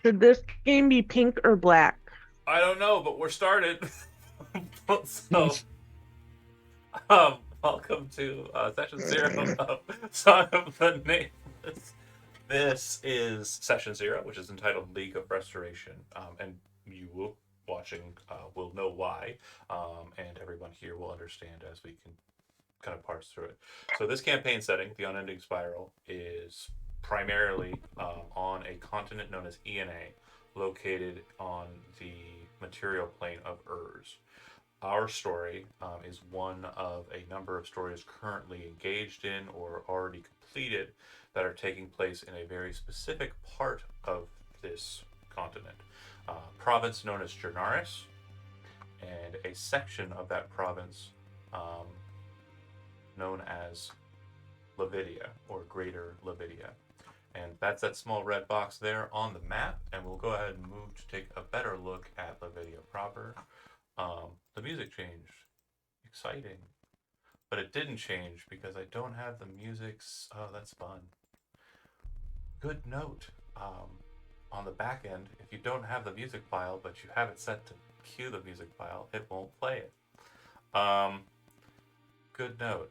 Should this game be pink or black? I don't know, but we're started. So, welcome to session zero of Song of the Nameless. This is session zero, which is entitled League of Restoration, and you will watching will know why, and everyone here will understand as we can kind of parse through it. So this campaign setting, the Unending Spiral, is primarily on a continent known as ENA, located on the material plane of Urs. Our story is one of a number of stories currently engaged in or already completed that are taking place in a very specific part of this continent. Province known as Jernaris, and a section of that province um, known as Lavidia or Greater Lavidia. And that's that small red box there on the map. And we'll go ahead and move to take a better look at Lavidia proper. The music changed. Exciting. But it didn't change because I don't have the music. Oh, that's fun. Good note. On the back end, if you don't have the music file, but you have it set to cue the music file, it won't play it. Um, Good note.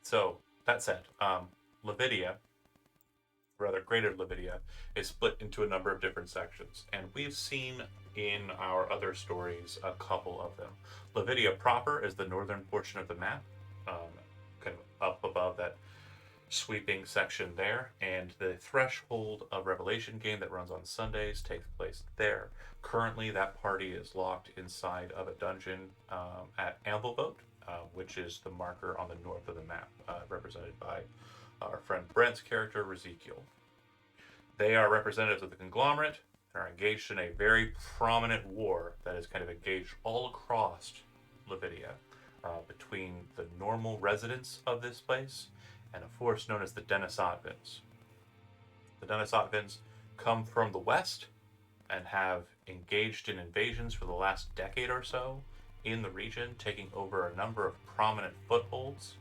So, that said, Lavidia, rather Greater Lavidia, is split into a number of different sections, and we've seen in our other stories a couple of them. Lavidia proper is the northern portion of the map, kind of up above that sweeping section there, and the Threshold of Revelation game that runs on Sundays takes place there. Currently, that party is locked inside of a dungeon at Anvilboat, which is the marker on the north of the map, represented by our friend Brent's character, Ezekiel. They are representatives of the conglomerate and are engaged in a very prominent war that is kind of engaged all across Lavidia between the normal residents of this place and a force known as the Denisotvins. The Denisotvins come from the west and have engaged in invasions for the last decade or so in the region, taking over a number of prominent footholds.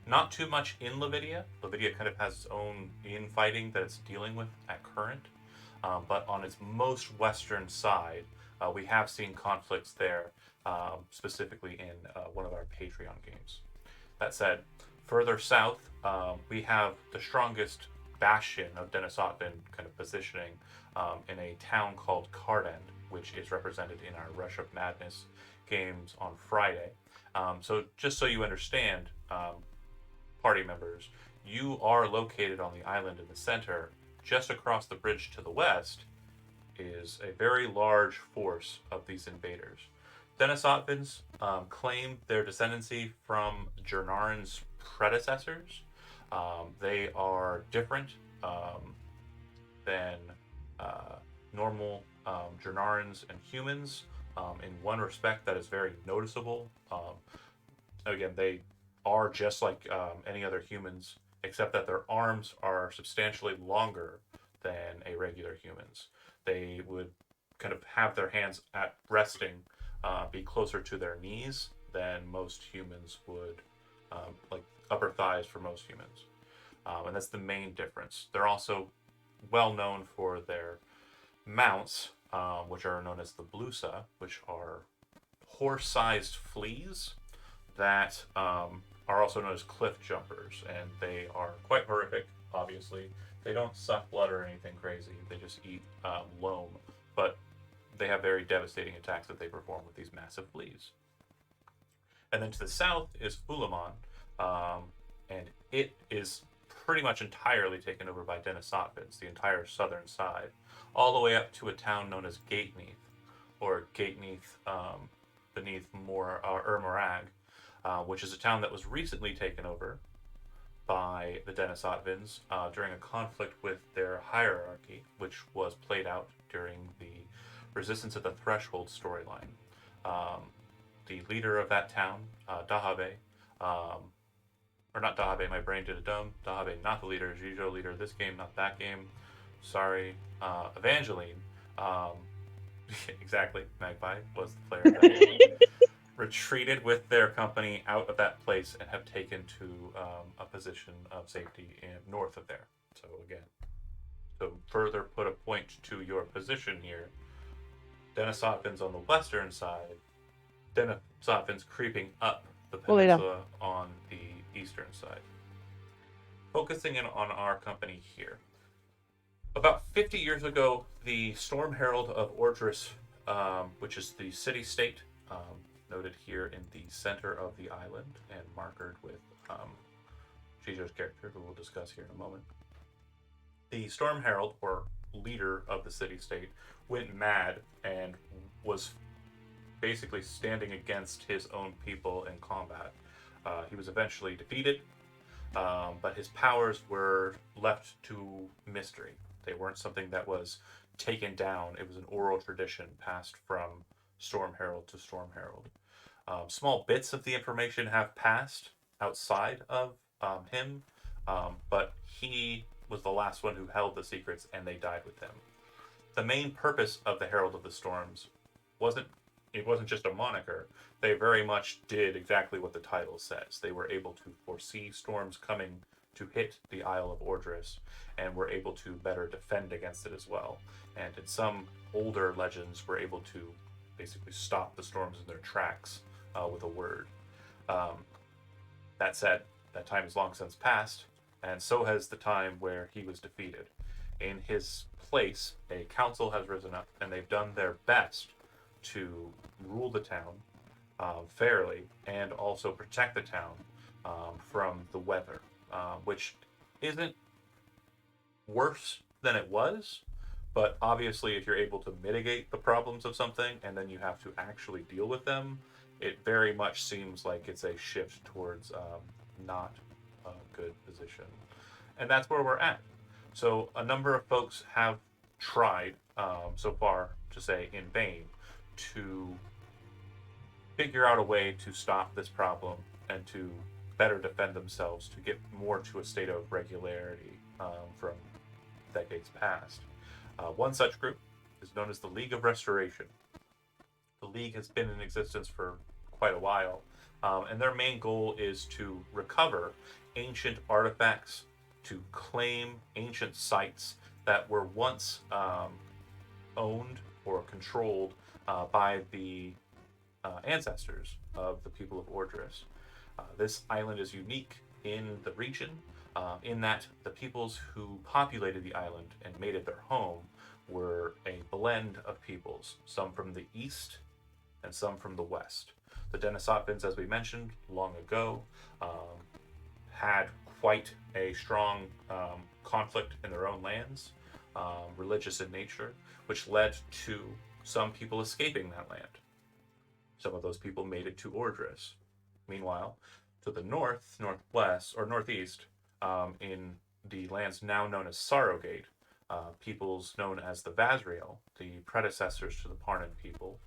Not too much in Lavidia. Lavidia kind of has its own infighting that it's dealing with at current. But on its most western side, we have seen conflicts there, specifically in one of our Patreon games. That said, further south, we have the strongest bastion of Denisotvan kind of positioning in a town called Cardend, which is represented in our Rush of Madness games on Friday. So, just so you understand, party members, you are located on the island in the center. Just across the bridge to the west is a very large force of these invaders. Denisotvans claim their descendancy from Jernarin's predecessors. They are different than normal Jernarans and humans in one respect that is very noticeable. Again, they are just like any other humans, except that their arms are substantially longer than a regular human's. They would kind of have their hands at resting be closer to their knees than most humans would, like upper thighs for most humans. And that's the main difference. They're also well known for their mounts, which are known as the blusa, which are horse-sized fleas that are also known as cliff jumpers, and they are quite horrific. Obviously, they don't suck blood or anything crazy. They just eat loam, but they have very devastating attacks that they perform with these massive fleas. And then to the south is Ulamon, and it is pretty much entirely taken over by Denisotvans, the entire southern side, all the way up to a town known as Gateneath, or Gateneath beneath Urmarag, which is a town that was recently taken over by the Denisotvans during a conflict with their hierarchy, which was played out during the Resistance at the Threshold storyline. Um, the leader of that town, Dahabe, or not Dahabe, my brain did a dumb. Dahabe, not the leader, Jijo leader of this game, not that game. Sorry. Evangeline, um, exactly, Magpie was the player of that game, retreated with their company out of that place and have taken to a position of safety north of there. So again, To further put a point to your position here, Denisotvin's on the western side, Denisotvin's creeping up the Bolita. peninsula on the eastern side. Focusing in on our company here. About 50 years ago, the Storm Herald of Ordris, which is the city state, noted here in the center of the island and markered with Shijo's character, who we'll discuss here in a moment. The Storm Herald, or leader of the city state, went mad and was basically standing against his own people in combat. He was eventually defeated, but his powers were left to mystery. They weren't something that was taken down. It was an oral tradition passed from Storm Herald to Storm Herald. Small bits of the information have passed outside of him, but he was the last one who held the secrets, and they died with him. The main purpose of the Herald of the Storms wasn't it wasn't just a moniker. They very much did exactly what the title says. They were able to foresee storms coming to hit the Isle of Ordris, and were able to better defend against it as well. And in some older legends, were able to basically stop the storms in their tracks with a word. Um, that said, that time has long since passed, and so has the time where he was defeated. In his place, a council has risen up, and they've done their best to rule the town fairly and also protect the town from the weather, which isn't worse than it was. But obviously, if you're able to mitigate the problems of something and then you have to actually deal with them, it very much seems like it's a shift towards not a good position. And that's where we're at. So, a number of folks have tried so far, to say in vain, to figure out a way to stop this problem and to better defend themselves, to get more to a state of regularity from decades past. One such group is known as the League of Restoration. The League has been in existence for quite a while, and their main goal is to recover ancient artifacts, to claim ancient sites that were once owned or controlled by the ancestors of the people of Ordris. This island is unique in the region, in that the peoples who populated the island and made it their home were a blend of peoples, some from the east and some from the west. The Denisotvins, as we mentioned long ago, had quite a strong conflict in their own lands, religious in nature, which led to some people escaping that land. Some of those people made it to Ordris. Meanwhile, to the north, northwest, or northeast, in the lands now known as Sorrowgate, peoples known as the Vazriel, the predecessors to the Parnan people,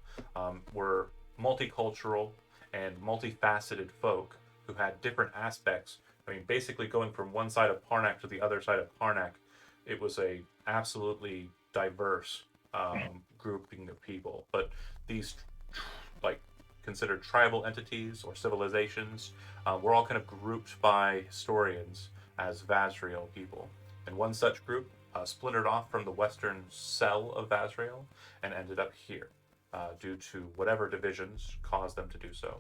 were multicultural and multifaceted folk who had different aspects. I mean, basically going from one side of Parnak to the other side of Parnak, it was a absolutely diverse grouping of people. But these, like, considered tribal entities or civilizations, were all kind of grouped by historians as Vazriel people. And one such group splintered off from the western cell of Vazriel and ended up here, due to whatever divisions caused them to do so.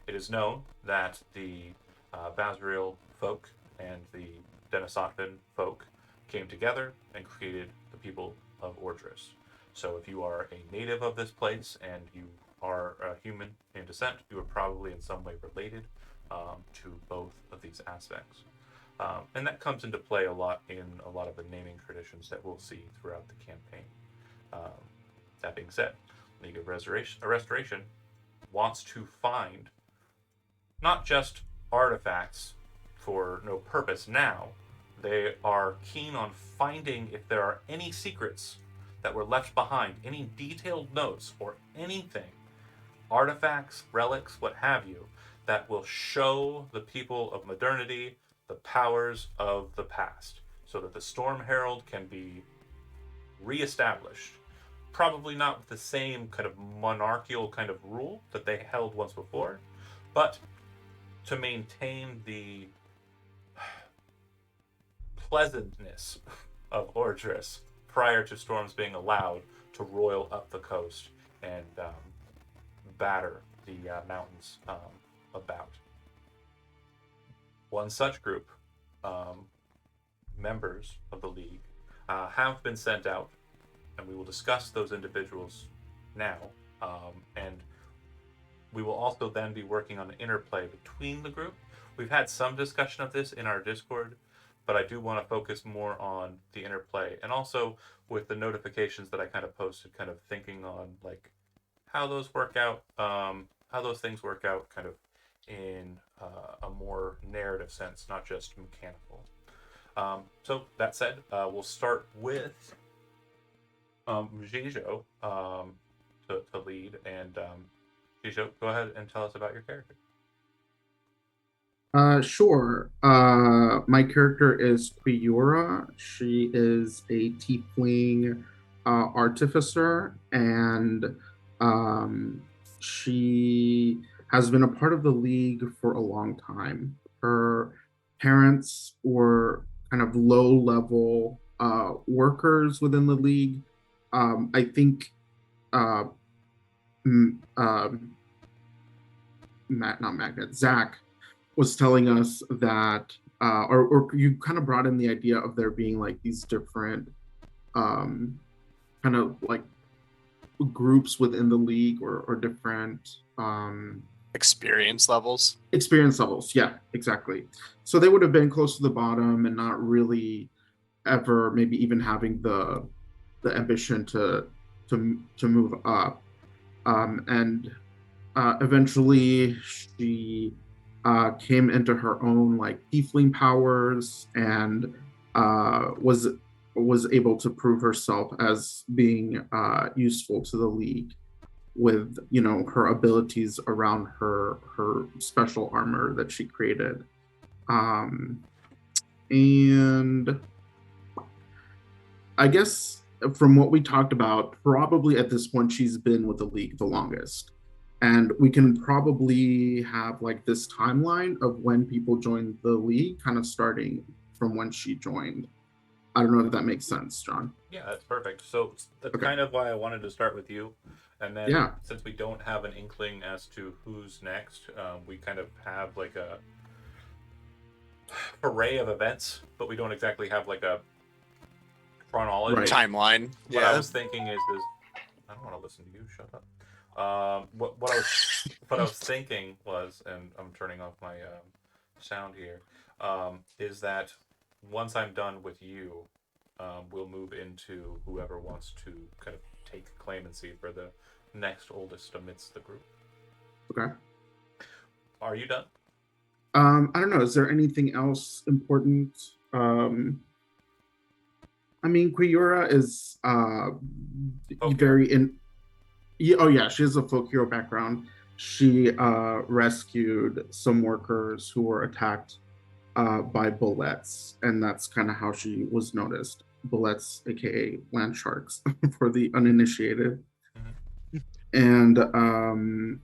It is known that the Vazriel folk and the Denisotvin folk came together and created the people of Ordris. So if you are a native of this place and you are a human in descent, you are probably in some way related to both of these aspects. And that comes into play a lot in a lot of the naming traditions that we'll see throughout the campaign. That being said, League of Restoration wants to find not just artifacts for no purpose now, they are keen on finding if there are any secrets that were left behind, any detailed notes or anything, artifacts, relics, what have you, that will show the people of modernity the powers of the past, so that the Storm Herald can be reestablished. Probably not with the same kind of monarchical kind of rule that they held once before, but to maintain the pleasantness of Ordris prior to storms being allowed to roil up the coast and batter the mountains about. One such group, um, members of the League, have been sent out, and we will discuss those individuals now. And we will also then be working on the interplay between the group. We've had some discussion of this in our Discord, but I do want to focus more on the interplay and also with the notifications that I kind of posted, kind of thinking on like how those work out, how those things work out, kind of in a more narrative sense, not just mechanical. So that said, we'll start with Jijo to lead, and Jijo, go ahead and tell us about your character. Sure. My character is Quiura. She is a tiefling artificer, and she has been a part of the league for a long time. Her parents were kind of low-level workers within the league. I think uh, m- not Magnet, Zach was telling us that, or you kind of brought in the idea of there being like these different um, kind of like groups within the league or different experience levels. Experience levels. Yeah, exactly. So they would have been close to the bottom and not really ever maybe even having the ambition to move up. And eventually she came into her own like tiefling powers and was able to prove herself as being useful to the league with her abilities around her special armor that she created. And I guess from what we talked about, probably at this point she's been with the league the longest. And we can probably have like this timeline of when people joined the league, kind of starting from when she joined. I don't know if that makes sense, John. Yeah, that's perfect. So that's Okay. kind of why I wanted to start with you. And then Yeah. since we don't have an inkling as to who's next, we kind of have like a array of events, but we don't exactly have like a chronology. Right. Timeline. What I Yeah. was thinking is I don't want to listen to you. Shut up. What I was thinking was, and I'm turning off my sound here, is that once I'm done with you, we'll move into whoever wants to kind of take claimancy for the next oldest amidst the group. Okay. Are you done? I don't know. Is there anything else important? I mean, Quiura is very in. Yeah, oh yeah, she has a folk hero background. She rescued some workers who were attacked by bullets, and that's kind of how she was noticed. Bullets, aka land sharks, for the uninitiated. Mm-hmm. And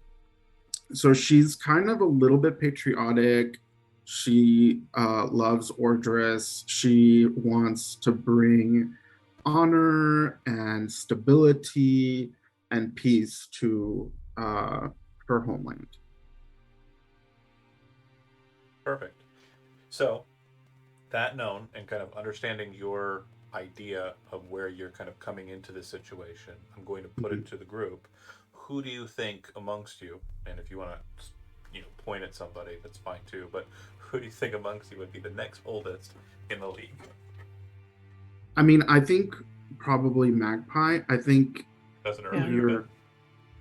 so she's kind of a little bit patriotic. She loves Ordris. She wants to bring honor and stability and peace to her homeland. Perfect. So, that known and kind of understanding your idea of where you're kind of coming into this situation, I'm going to put it to the group. Who do you think amongst you, and if you want to, point at somebody, that's fine too. But who do you think amongst you would be the next oldest in the league? I mean, I think probably Magpie. I think That's an earlier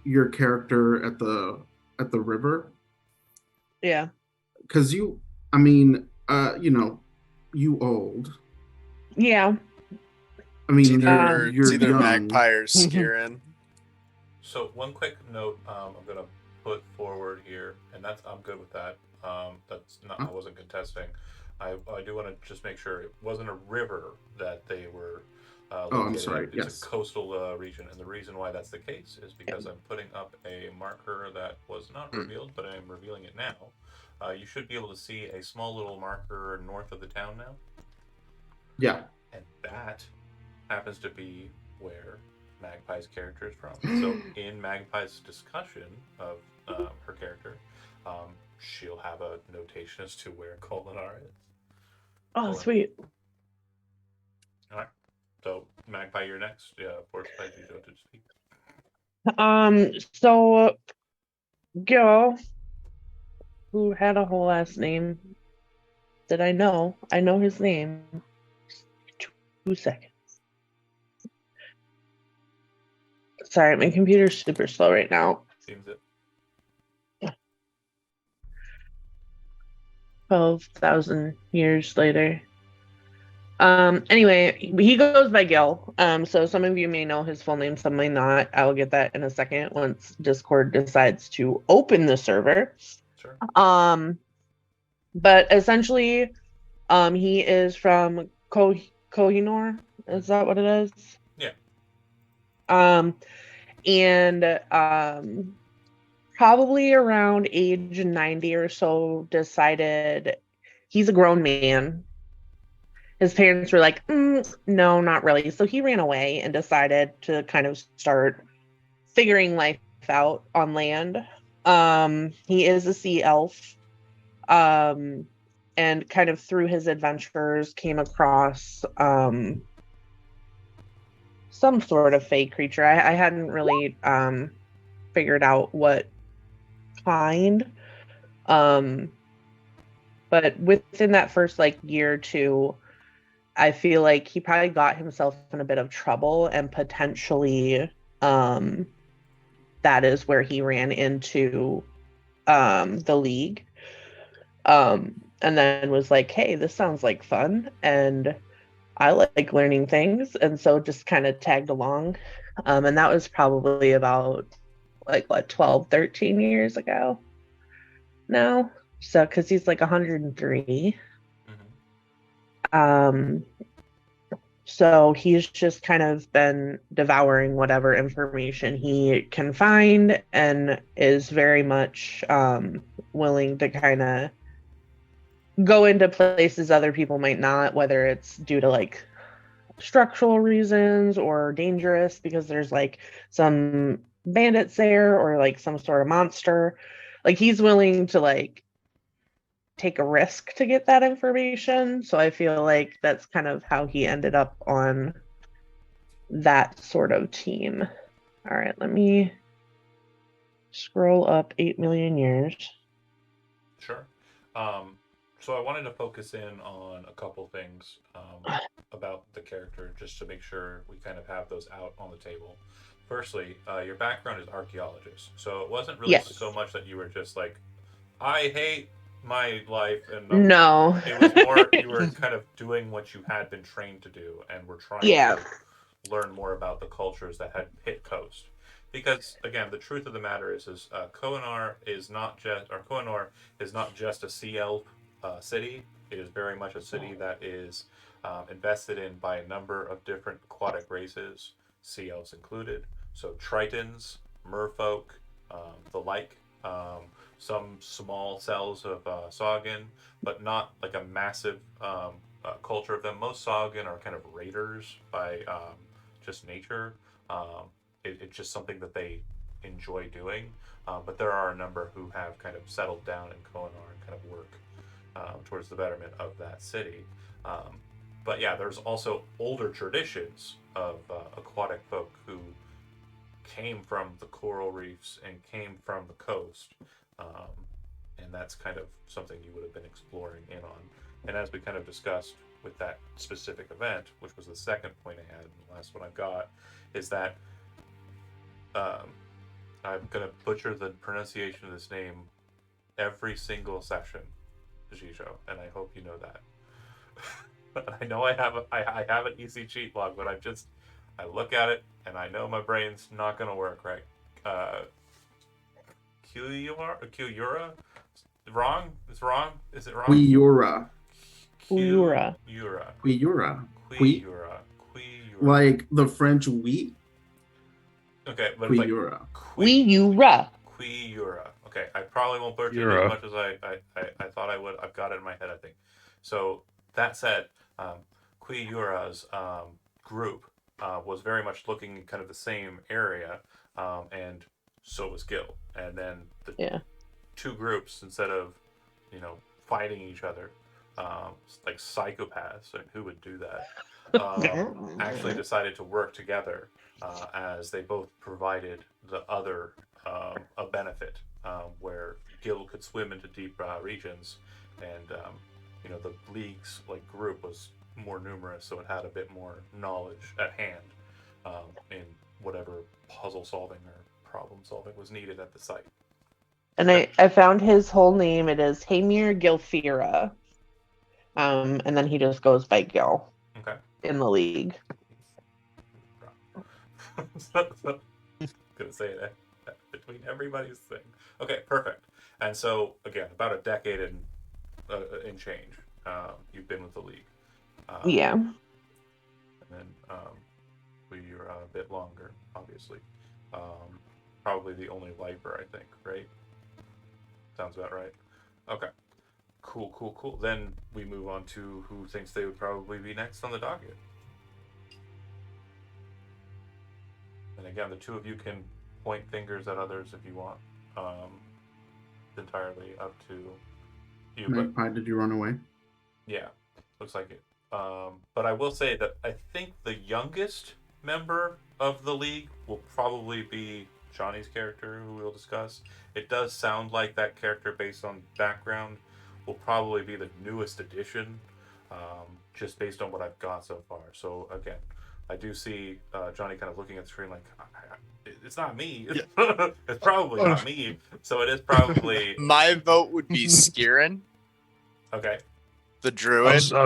your character at the river. Yeah. Because I mean, you old. Yeah. I mean, it's either young. Magpie or Skirin. So one quick note, I'm gonna put forward here, and I'm good with that. That's not, I wasn't contesting. I do want to just make sure it wasn't a river that they were located I'm sorry. at. Yes. It's a coastal region, and the reason why that's the case is because I'm putting up a marker that was not revealed, but I'm revealing it now. You should be able to see a small little marker north of the town now. Yeah. And that happens to be where Magpie's character is from. So in Magpie's discussion of her character, she'll have a notation as to where Kolinar is. Oh, Cool. sweet. All right. So Magpie, you're next. Yeah, forced by Jujo to speak. So Gil, who had a whole last name that I know his name. 2 seconds. Sorry, my computer's super slow right now. Seems it. 12,000 years later. Anyway, he goes by Gil. So some of you may know his full name, some may not. I will get that in a second once Discord decides to open the server. Sure. But essentially, he is from Kohinoor. Is that what it is? Yeah. And probably around age 90 or so, decided he's a grown man. His parents were like, no, not really. So he ran away and decided to kind of start figuring life out on land. He is a sea elf. And kind of through his adventures came across some sort of fey creature. I hadn't really figured out what kind. But within that first year or two, I feel like he probably got himself in a bit of trouble, and potentially that is where he ran into the League. And then was like, hey, this sounds like fun, and I like learning things, and so just kind of tagged along. And that was probably about 12, 13 years ago now. So, because he's 103. So he's just kind of been devouring whatever information he can find, and is very much willing to kind of go into places other people might not, whether it's due to structural reasons or dangerous because there's some bandits there, or some sort of monster. He's willing to take a risk to get that information. So I feel like that's kind of how he ended up on that sort of team. All right, let me scroll up 8 million years. Sure. So I wanted to focus in on a couple things about the character, just to make sure we kind of have those out on the table. Firstly, your background is archaeologist, so it wasn't really so much that you were just I hate my life, and no, it was more you were kind of doing what you had been trained to do, and were trying to learn more about the cultures that had hit coast. Because again, the truth of the matter is Kohinoor is not just a sea elf city. It is very much a city that is invested in by a number of different aquatic races, sea elves included. So Tritons, merfolk, the like. Some small cells of Saugin, but not a massive culture of them. Most Saugin are kind of raiders by just nature. It's just something that they enjoy doing. But there are a number who have kind of settled down in Kohinoor and kind of work towards the betterment of that city. But yeah, there's also older traditions of aquatic folk who came from the coral reefs and came from the coast. And that's kind of something you would have been exploring in on. And as we kind of discussed with that specific event, which was the second point I had, and the last one I've got, is that I'm going to butcher the pronunciation of this name every single session, Jijo, and I hope you know that. I know I have an easy cheat log, but I look at it and I know my brain's not going to work right. Kuyura? Wrong? It's wrong? Is it wrong? Quiura. Quiura. Quiura. Like the French wheat. Okay, but Quiura. Quiura. Quiura. Okay, I probably won't butcher it as much as I thought I would. I've got it in my head, I think. So that said, Kuiura's group was very much looking in kind of the same area, and so was Gil. And then the two groups, instead of, fighting each other, like psychopaths, and who would do that, actually decided to work together as they both provided the other a benefit, where Gil could swim into deep regions, and the league's like group was more numerous, so it had a bit more knowledge at hand in whatever puzzle solving or problem solving was needed at the site. And I found his whole name. It is Hamir Gilfira. And then he just goes by Gil. Okay. In the league. Gonna say that between everybody's thing. Okay, perfect. And so again, about a decade in change, you've been with the league. Yeah. And then we're a bit longer, obviously. Probably the only Viper, I think, right? Sounds about right. Okay. Cool. Then we move on to who thinks they would probably be next on the docket. And again, the two of you can point fingers at others if you want. It's entirely up to you. Magpie, did you run away? Yeah, looks like it. But I will say that I think the youngest member of the league will probably be Johnny's character, who we'll discuss. It does sound like that character, based on background, will probably be the newest addition, just based on what I've got so far. So again, I do see Johnny kind of looking at the screen like, it's not me. Yeah. It's probably not me. So it is probably... My vote would be Skirin. Okay. The druid. I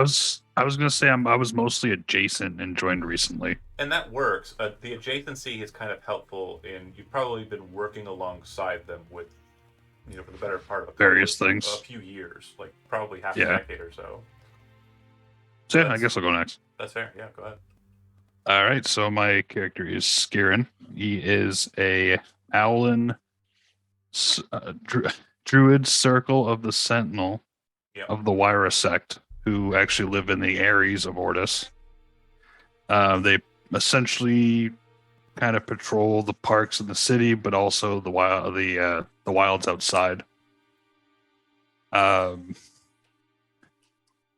was gonna say I was mostly adjacent and joined recently. And that works. The adjacency is kind of helpful in you've probably been working alongside them with, for the better part of various things, a few years, like probably half a decade or so. So yeah, I guess I'll go next. That's fair. Yeah, go ahead. All right, so my character is Skirin. He is a Owlin druid circle of the Sentinel of the Wyra sect, who actually live in the Ares of Ortis. They essentially kind of patrol the parks in the city, but also the wilds outside.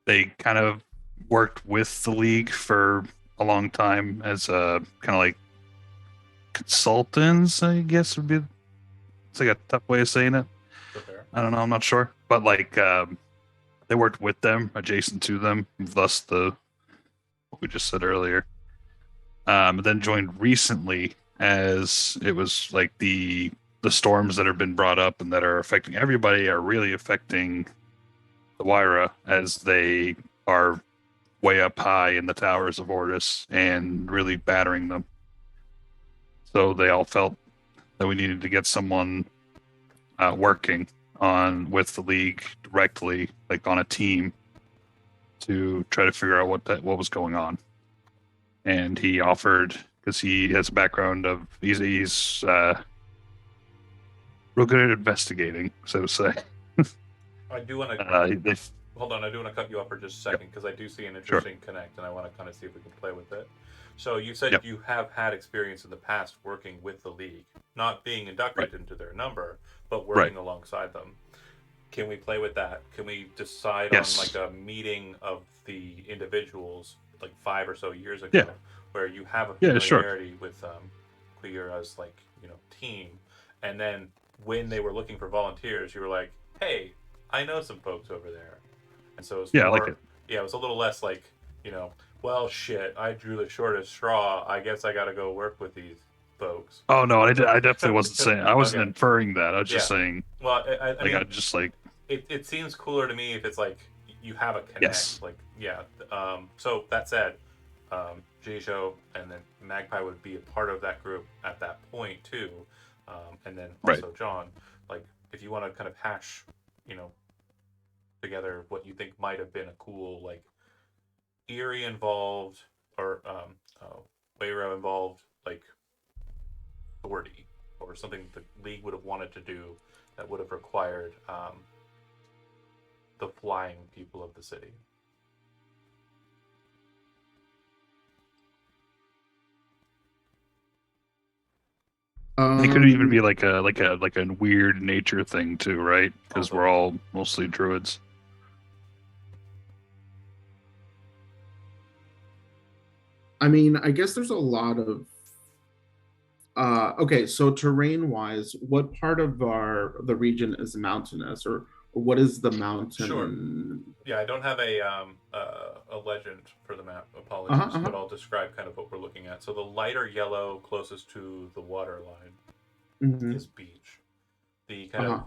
They kind of worked with the League for a long time as a kind of like consultants, I guess would be. It's like a tough way of saying it. Okay. I don't know. I'm not sure, but like they worked with them, adjacent to them, thus what we just said earlier. Then joined recently, as it was like the storms that have been brought up and that are affecting everybody are really affecting the Wyra, as they are way up high in the towers of Ortis and really battering them. So they all felt that we needed to get someone working with the League directly, like on a team, to try to figure out what was going on. And he offered, because he has a background of he's real good at investigating, so to say. I do want to hold on. I do want to cut you off for just a second, because I do see an interesting connect, and I want to kind of see if we can play with it. So you said you have had experience in the past working with the League, not being inducted into their number, but working alongside them. Can we play with that? Can we decide on like a meeting of the individuals like 5 or so years ago, where you have a familiarity with Kuiura's team, and then when they were looking for volunteers, you were like, hey, I know some folks over there. And so it's more, it was a little less like, well, shit, I drew the shortest straw. I guess I got to go work with these folks. Oh no, I definitely wasn't saying. I wasn't inferring that. I was just saying. Well, I mean, I just like. It seems cooler to me if it's like you have a connect. Like So that said, J-Show and then Magpie would be a part of that group at that point too, and then also John. Like, if you want to kind of hash, together what you think might have been a cool like Erie involved or Wayro involved like sortie, or something the League would have wanted to do that would have required the flying people of the city. It could even be like a weird nature thing too, right? Because Also- we're all mostly druids. I mean, I guess there's a lot of okay, so terrain wise, what part of the region is mountainous, or what is the mountain? Sure. Yeah, I don't have a legend for the map. Apologies, Uh-huh. but I'll describe kind of what we're looking at. So the lighter yellow closest to the water line Mhm. is beach. The kind Uh-huh.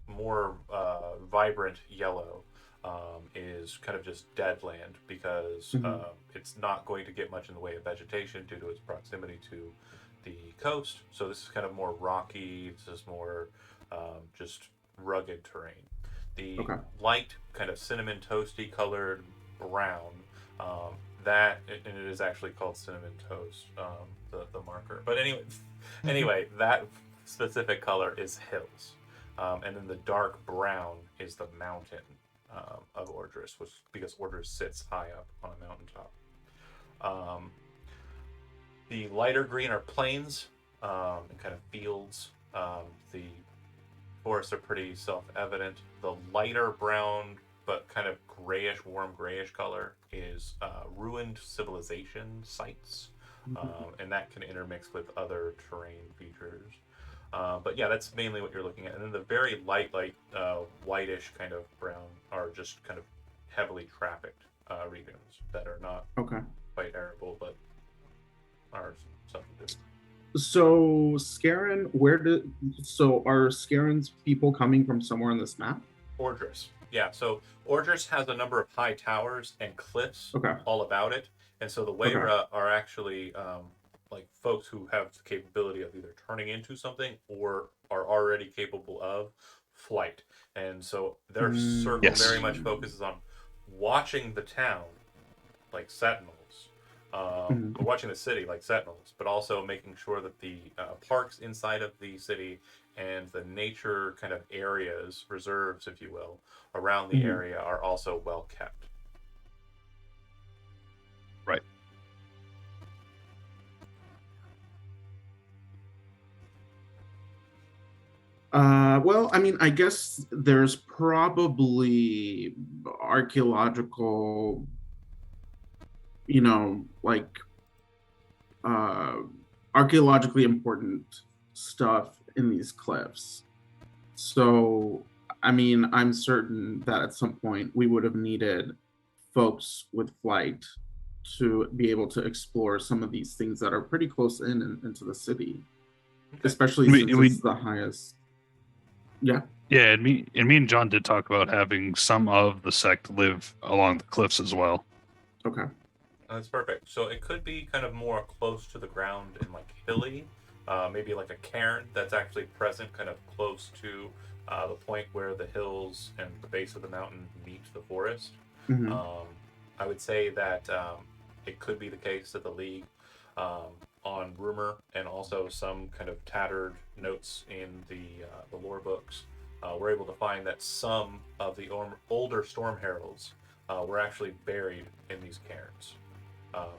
of more vibrant yellow is kind of just dead land because Mhm. it's not going to get much in the way of vegetation due to its proximity to the coast. So this is kind of more rocky. This is more just rugged terrain. The Okay. light, kind of cinnamon toasty colored brown, um, and it is actually called cinnamon toast, the marker. But anyway, that specific color is hills. And then the dark brown is the mountain of Ordris, because Ordris sits high up on a mountaintop. Um, the lighter green are plains and kind of fields. The forests are pretty self-evident. The lighter brown, but kind of grayish, warm grayish color is ruined civilization sites, and that can intermix with other terrain features. But yeah, that's mainly what you're looking at. And then the very light, whitish kind of brown are just kind of heavily trafficked regions that are not Okay. quite arable, but are substantive. So Scarin, are Scarin's people coming from somewhere on this map? Ordris. Yeah, so Ordris has a number of high towers and cliffs Okay. all about it. And so the Waira are actually like folks who have the capability of either turning into something or are already capable of flight. And so their circle Yes. very much focuses on watching the town like sentinels, or watching the city like sentinels, but also making sure that the parks inside of the city and the nature kind of areas, reserves, if you will, around the area are also well kept. Right. Well, I mean, I guess there's probably archaeological, like uh, archaeologically important stuff in these cliffs. So, I mean, I'm certain that at some point we would have needed folks with flight to be able to explore some of these things that are pretty close into the city, especially since it's the highest. Yeah. Yeah, and me and John did talk about having some of the sect live along the cliffs as well. Okay. That's perfect. So it could be kind of more close to the ground and like hilly, maybe like a cairn that's actually present kind of close to the point where the hills and the base of the mountain meet the forest. Mhm. I would say that it could be the case that the League, on rumor and also some kind of tattered notes in the lore books, were able to find that some of the older Storm Heralds were actually buried in these cairns.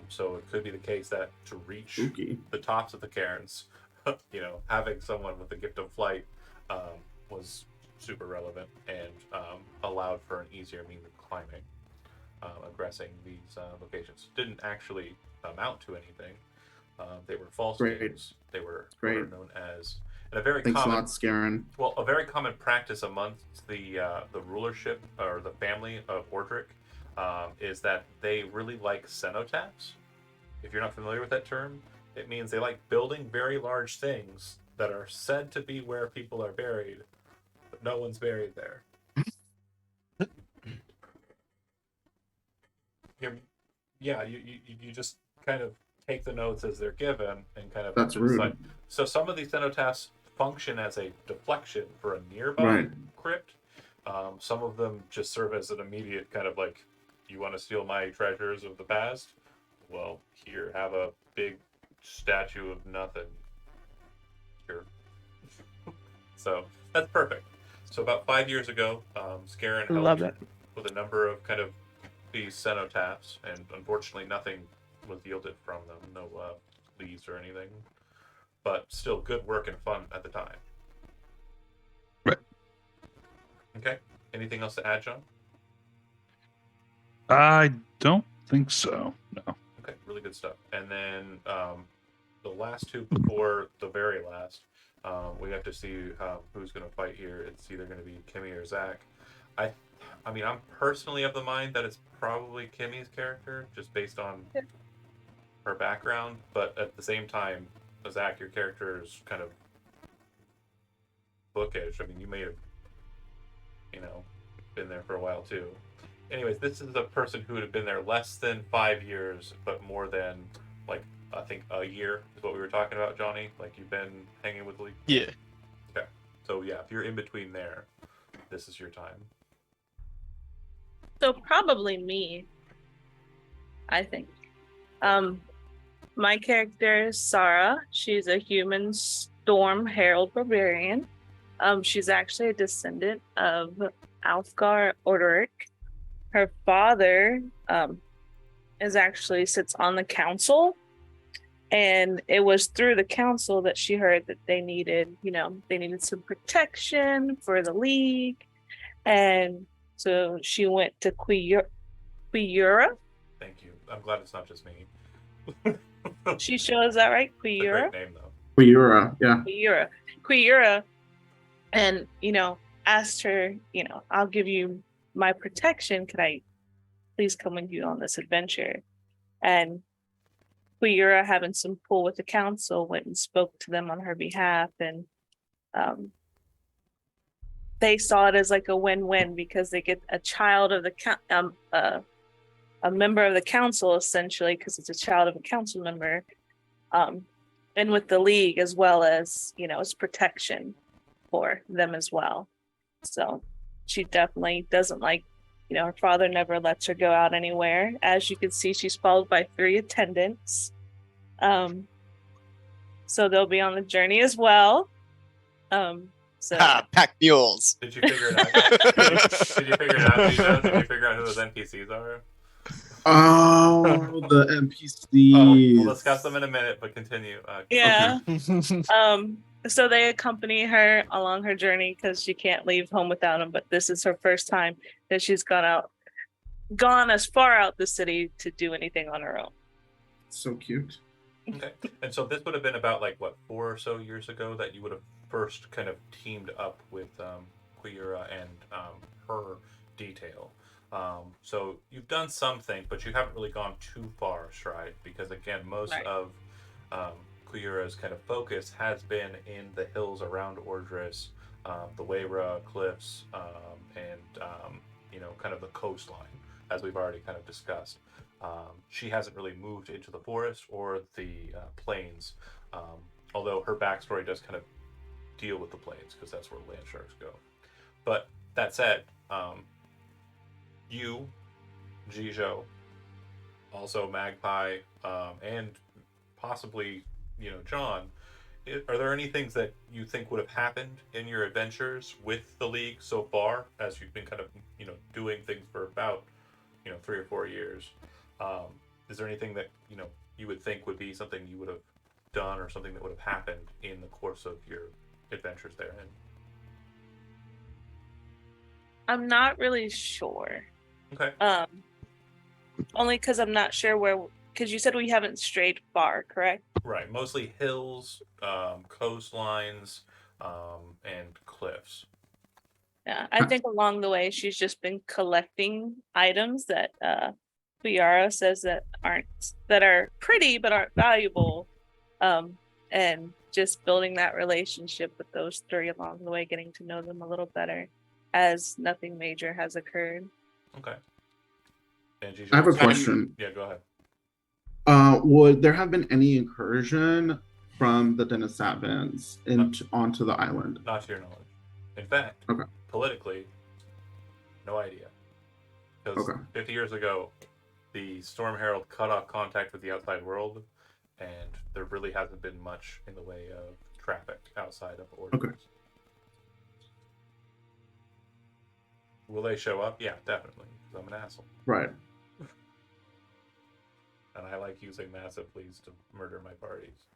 So it could be the case that to reach Spooky. the tops of the cairns, having someone with the gift of flight was super relevant and allowed for an easier means of climbing. Aggressing these locations didn't actually amount to anything. They were false names. They were what are known as, and a very Thanks common. a lot, Scarin. Well, a very common practice amongst the rulership or the family of Ordric is that they really like cenotaphs. If you're not familiar with that term, it means they like building very large things that are said to be where people are buried, but no one's buried there. You just kind of take the notes as they're given and kind of That's rude. So some of these cenotaphs function as a deflection for a nearby crypt. Some of them just serve as an immediate kind of like, you want to steal my treasures of the past? Well, here, have a big statue of nothing. Here. So that's perfect. So about 5 years ago, Scarin Love helped it. with a number of kind of these cenotaphs, and unfortunately nothing was yielded from them. No leads or anything. but still good work and fun at the time. Right. Okay. Anything else to add, John? I don't think so. No. Okay, really good stuff. And then the last two before the very last, we have to see who's going to fight here. It's either going to be Kimmy or Zach. I mean, I'm personally of the mind that it's probably Kimmy's character, just based on her background. But at the same time, Zach, your character is kind of bookish. I mean, you may have, been there for a while too. Anyways, this is a person who would have been there less than 5 years, but more than, like, I think a year is what we were talking about, Johnny. Like, you've been hanging with the league. Yeah. Okay. So yeah, if you're in between there, this is your time. So probably me, I think. My character is Sarah. She's a human storm herald barbarian. She's actually a descendant of Alfgar Orderic. Her father sits on the council, and it was through the council that she heard that they needed some protection for the league, and so she went to Quiura. Thank you. I'm glad it's not just me. She shows that right, It's a Quiura. great name, though. Quiura, yeah. Quiura, and asked her, I'll give you my protection. Could I please come with you on this adventure? And Quiura, having some pull with the council, went and spoke to them on her behalf, and they saw it as like a win-win because they get a child of the a member of the council, essentially, because it's a child of a council member, and with the league, as well as as protection for them as well. So she definitely doesn't like, her father never lets her go out anywhere. As you can see, she's followed by 3 attendants. So they'll be on the journey as well. So Pack mules. Did you figure it out? Did you figure it out, Gino? Did you figure out who those NPCs are? Oh, the NPCs. We'll discuss them in a minute, but continue. yeah. So they accompany her along her journey because she can't leave home without them. But this is her first time that she's gone as far out the city to do anything on her own. So cute. Okay. And so this would have been about 4 or so years ago that you would have first kind of teamed up with Quiura and her detail. So you've done something, but you haven't really gone too far, Stride, because again, most Right. of Quiura's kind of focus has been in the hills around Ordris, the Wayra cliffs, and kind of the coastline, as we've already kind of discussed. She hasn't really moved into the forest or the plains, although her backstory does kind of deal with the plains because that's where land sharks go. But that said, you, Jijo, also Magpie, and possibly John, are there any things that you think would have happened in your adventures with the League so far, as you've been kind of doing things for about 3 or 4 years? Is there anything that you would think would be something you would have done or something that would have happened in the course of your adventures therein? I'm not really sure. Okay. Only because I'm not sure where. Because you said we haven't strayed far, correct? Right. Mostly hills, coastlines, and cliffs. Yeah, I think along the way she's just been collecting items that Viara says that are pretty but aren't valuable, and just building that relationship with those 3 along the way, getting to know them a little better, as nothing major has occurred. Okay. And Gigi, I have a how do you- question. Yeah, go ahead. Would there have been any incursion from the Denisavans onto the island? Not to your knowledge. In fact, Okay. politically, no idea. Because Okay. 50 years ago, the Storm Herald cut off contact with the outside world, and there really hasn't been much in the way of traffic outside of Orders. Okay. Will they show up? Yeah, definitely. Because I'm an asshole. Right. And I like using massive pleas to murder my parties.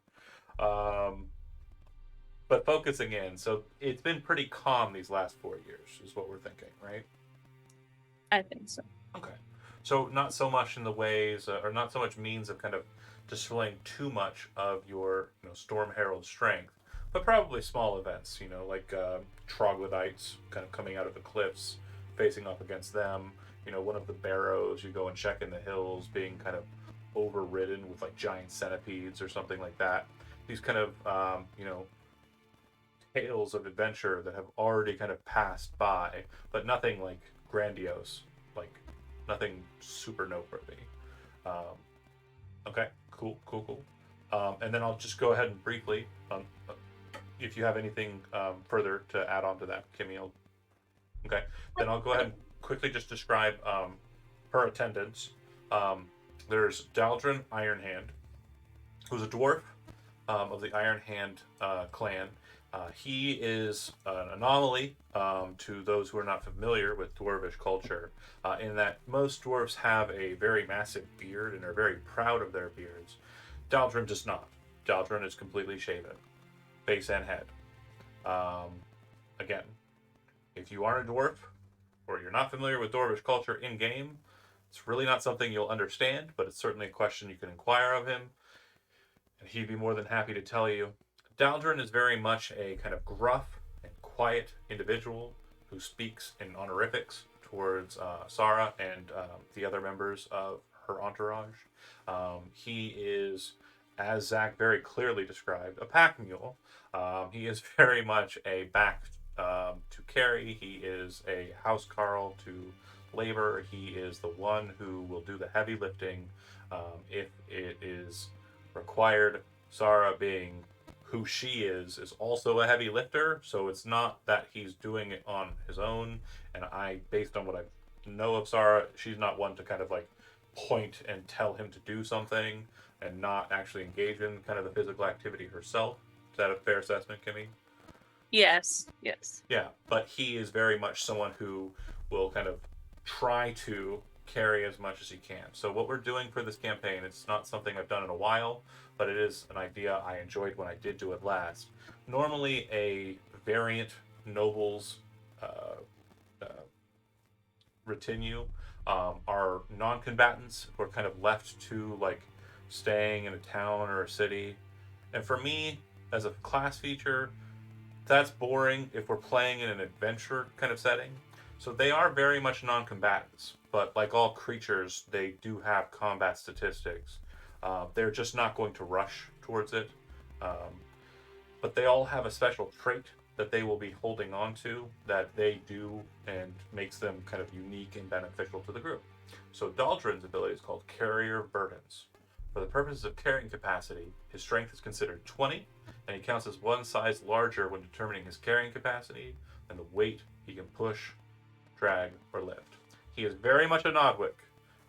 But focusing in, so it's been pretty calm these last 4 years, is what we're thinking, right? I think so. Okay. So not so much in the ways, or not so much means of kind of displaying too much of your, Storm Herald strength, but probably small events, like troglodytes kind of coming out of the cliffs, facing up against them. One of the barrows you go and check in the hills being kind of overridden with like giant centipedes or something like that. These kind of, tales of adventure that have already kind of passed by, but nothing like grandiose, like nothing super noteworthy. Um, okay, cool. And then I'll just go ahead and briefly, if you have anything further to add on to that, Kimmy. Okay, then I'll go ahead and quickly just describe her attendants. There's Daldrin Ironhand, who's a dwarf of the Ironhand clan. He is an anomaly to those who are not familiar with dwarvish culture, in that most dwarves have a very massive beard and are very proud of their beards. Daldrin does not. Daldrin is completely shaven, face and head. Again, if you aren't a dwarf or you're not familiar with dwarvish culture in game, it's really not something you'll understand, but it's certainly a question you can inquire of him, and he'd be more than happy to tell you. Daldrin is very much a kind of gruff and quiet individual who speaks in honorifics towards Sarah and the other members of her entourage. He is, as Zach very clearly described, a pack mule. He is very much a back to carry. He is a housecarl to labor. He is the one who will do the heavy lifting if it is required. Sarah, being who she is also a heavy lifter, so it's not that he's doing it on his own. And based on what I know of Sarah, she's not one to kind of like point and tell him to do something and not actually engage in kind of the physical activity herself. Is that a fair assessment, Kimmy? Yes. Yeah, but he is very much someone who will kind of try to carry as much as he can. So what we're doing for this campaign, it's not something I've done in a while, but it is an idea I enjoyed when I did do it last. Normally a variant nobles retinue are non-combatants who are kind of left to like staying in a town or a city. And for me, as a class feature, that's boring if we're playing in an adventure kind of setting. So they are very much non-combatants, but like all creatures, they do have combat statistics. They're just not going to rush towards it. But they all have a special trait that they will be holding on to that they do and makes them kind of unique and beneficial to the group. So Daldrin's ability is called Carrier Burdens. For the purposes of carrying capacity, his strength is considered 20, and he counts as one size larger when determining his carrying capacity than the weight he can push, drag, or lift. He is very much a Nodwick.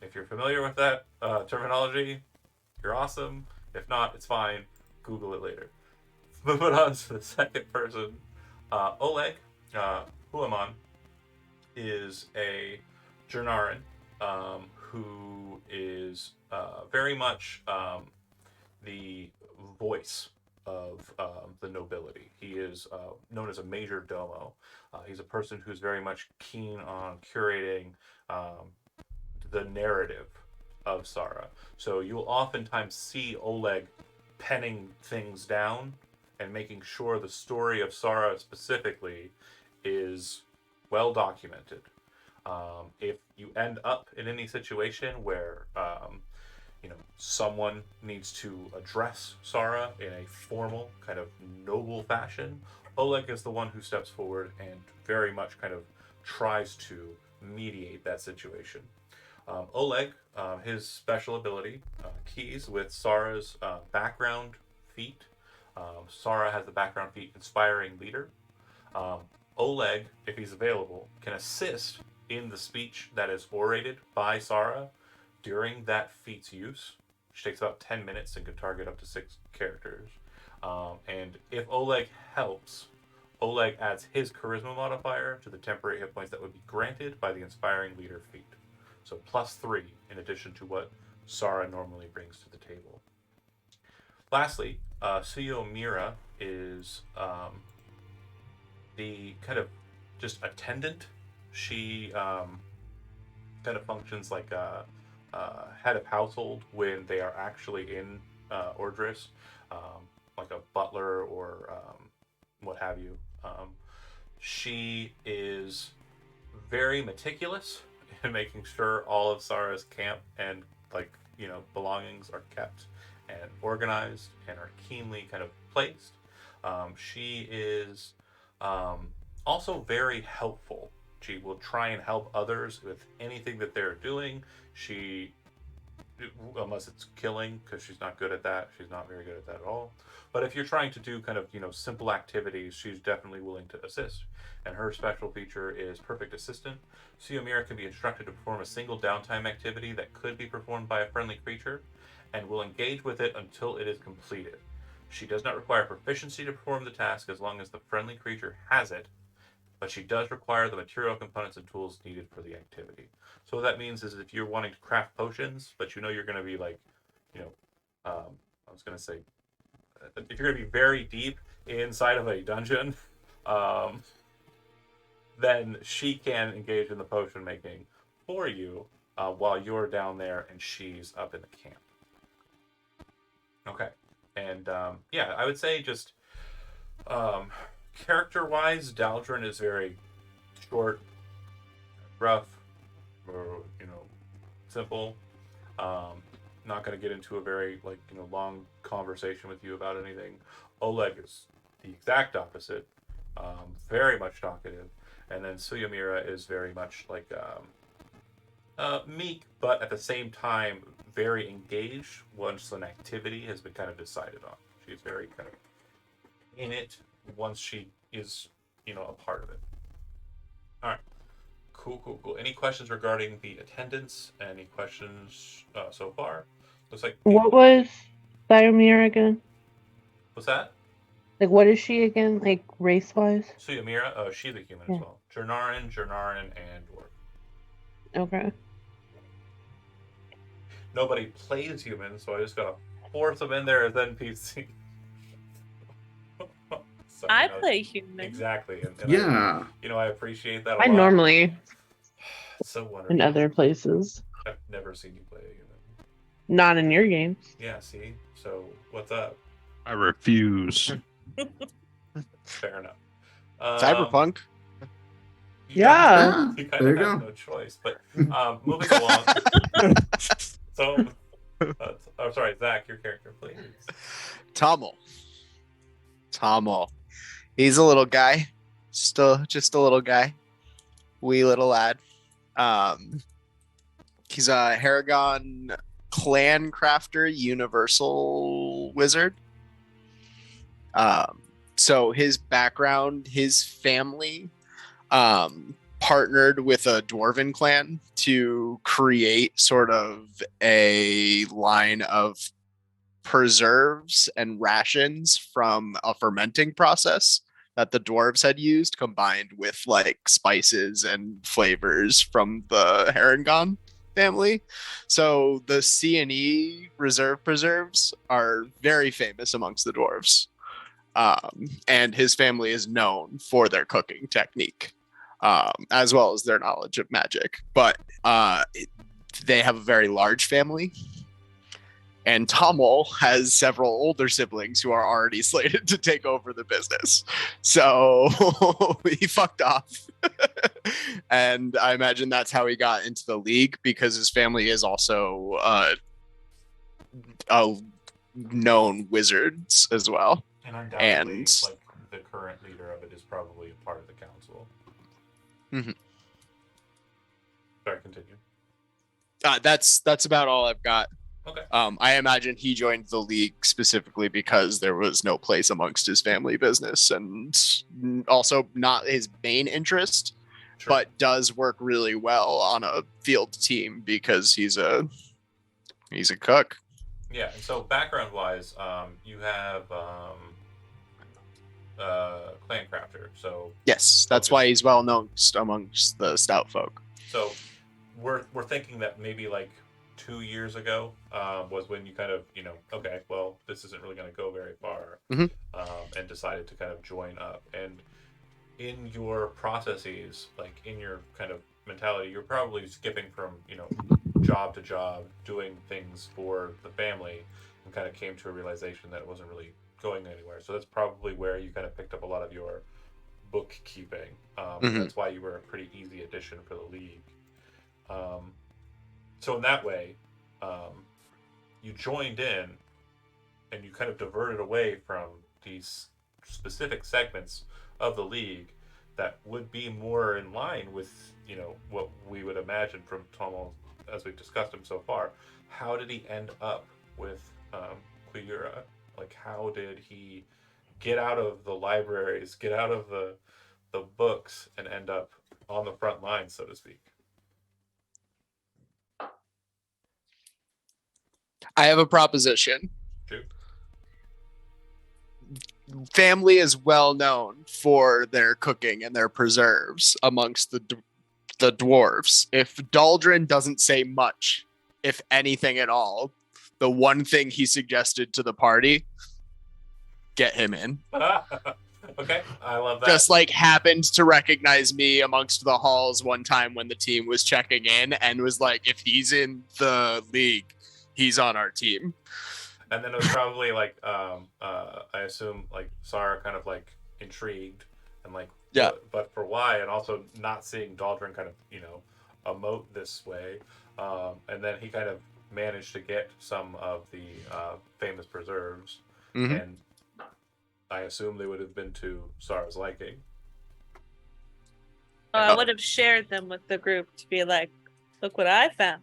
If you're familiar with that terminology, you're awesome. If not, it's fine. Google it later. Moving on to the second person, Oleg Huaman is a Jernarin who is very much the voice of the nobility. He is known as a major domo. He's a person who's very much keen on curating the narrative of Sarah. So you'll oftentimes see Oleg penning things down and making sure the story of Sarah specifically is well documented. If you end up in any situation where someone needs to address Sarah in a formal, kind of noble fashion, Oleg is the one who steps forward and very much kind of tries to mediate that situation. Oleg, his special ability, keys with Sarah's background feat. Sarah has the background feat Inspiring Leader. Oleg, if he's available, can assist in the speech that is orated by Sarah during that feat's use, which takes about 10 minutes and can target up to 6 characters. And if Oleg helps, Oleg adds his charisma modifier to the temporary hit points that would be granted by the Inspiring Leader feat. So +3 in addition to what Sarah normally brings to the table. Lastly, Suyo Mira is the kind of just attendant. She kind of functions like a head of household when they are actually in Ordris, like a butler or what have you. She is very meticulous in making sure all of Sara's camp and belongings are kept and organized and are keenly kind of placed. She is also very helpful. She will try and help others with anything that they're doing. Unless it's killing, because she's not good at that. She's not very good at that at all. But if you're trying to do kind of simple activities, she's definitely willing to assist. And her special feature is Perfect Assistant. Suyamira can be instructed to perform a single downtime activity that could be performed by a friendly creature, and will engage with it until it is completed. She does not require proficiency to perform the task as long as the friendly creature has it, but she does require the material components and tools needed for the activity. So what that means is if you're wanting to craft potions, but you're going to be like, I was going to say, if you're going to be very deep inside of a dungeon, then she can engage in the potion making for you while you're down there and she's up in the camp. Okay. And I would say just character-wise, Daldrin is very short, rough, or simple. Not going to get into a very long conversation with you about anything. Oleg is the exact opposite, very much talkative, and then Suyamira is very much meek, but at the same time very engaged once an activity has been kind of decided on. She's very kind of in it once she is a part of it. All right. Cool. Any questions regarding the attendance? Any questions so far? Looks like What was Biomir again? What's that? What is she again? Race wise? Suyamira? Oh, she's a human as well. Jernarin, and Dwarf. Okay. Nobody plays human, so I just gotta force them in there as NPC. So, I play human. Exactly. And Yeah. I appreciate that a I lot. normally It's so wonderful. in other places. I've never seen you play a human. Not in your games. Yeah, see? So, what's up? I refuse. Fair enough. Cyberpunk. Yeah. You There kind you of have go. no choice. But moving along. So, sorry, Zach, your character, please. Tommel. He's a little guy. Just a little guy. Wee little lad. He's a Haragon clan crafter, universal wizard. So his background, his family partnered with a dwarven clan to create sort of a line of preserves and rations from a fermenting process that the dwarves had used, combined with spices and flavors from the Harengon family. So the C&E reserve preserves are very famous amongst the dwarves. And his family is known for their cooking technique, as well as their knowledge of magic. But they have a very large family. And Tommel has several older siblings who are already slated to take over the business. So he fucked off. And I imagine that's how he got into the league, because his family is also known wizards as well. And undoubtedly, the current leader of it is probably a part of the council. Mm-hmm. Sorry, continue. That's about all I've got. Okay. I imagine he joined the league specifically because there was no place amongst his family business, and also not his main interest, Sure. but does work really well on a field team because he's a cook. Yeah, and so background-wise, you have clan crafter. So Yes, that's why he's well known amongst the stout folk. So we're thinking that maybe 2 years ago was when you kind of, okay, well, this isn't really going to go very far, Mhm. and decided to kind of join up. And in your processes, like in your kind of mentality, you're probably skipping from, job to job, doing things for the family, and kind of came to a realization that it wasn't really going anywhere. So that's probably where you kind of picked up a lot of your bookkeeping. Mhm. That's why you were a pretty easy addition for the league. Um, so in that way, um, you joined in and you kind of diverted away from these specific segments of the league that would be more in line with what we would imagine from Tomo as we've discussed him so far. How did he end up with Quigura? Like, how did he get out of the libraries, get out of the books, and end up on the front lines, so to speak? I have a proposition. Shoot. Family is well known for their cooking and their preserves amongst the dwarves. If Daldrin doesn't say much, if anything at all, the one thing he suggested to the party, get him in. Okay, I love that. Just like happened to recognize me amongst the halls one time when the team was checking in and was like, if he's in the league, he's on our team. And then it was probably like, I assume like Sarah kind of like intrigued and like, Yeah. but for why? And also not seeing Daldrin kind of, emote this way. And then he kind of managed to get some of the famous preserves. Mhm. And I assume they would have been to Sarah's liking. I would have shared them with the group to be like, look what I found.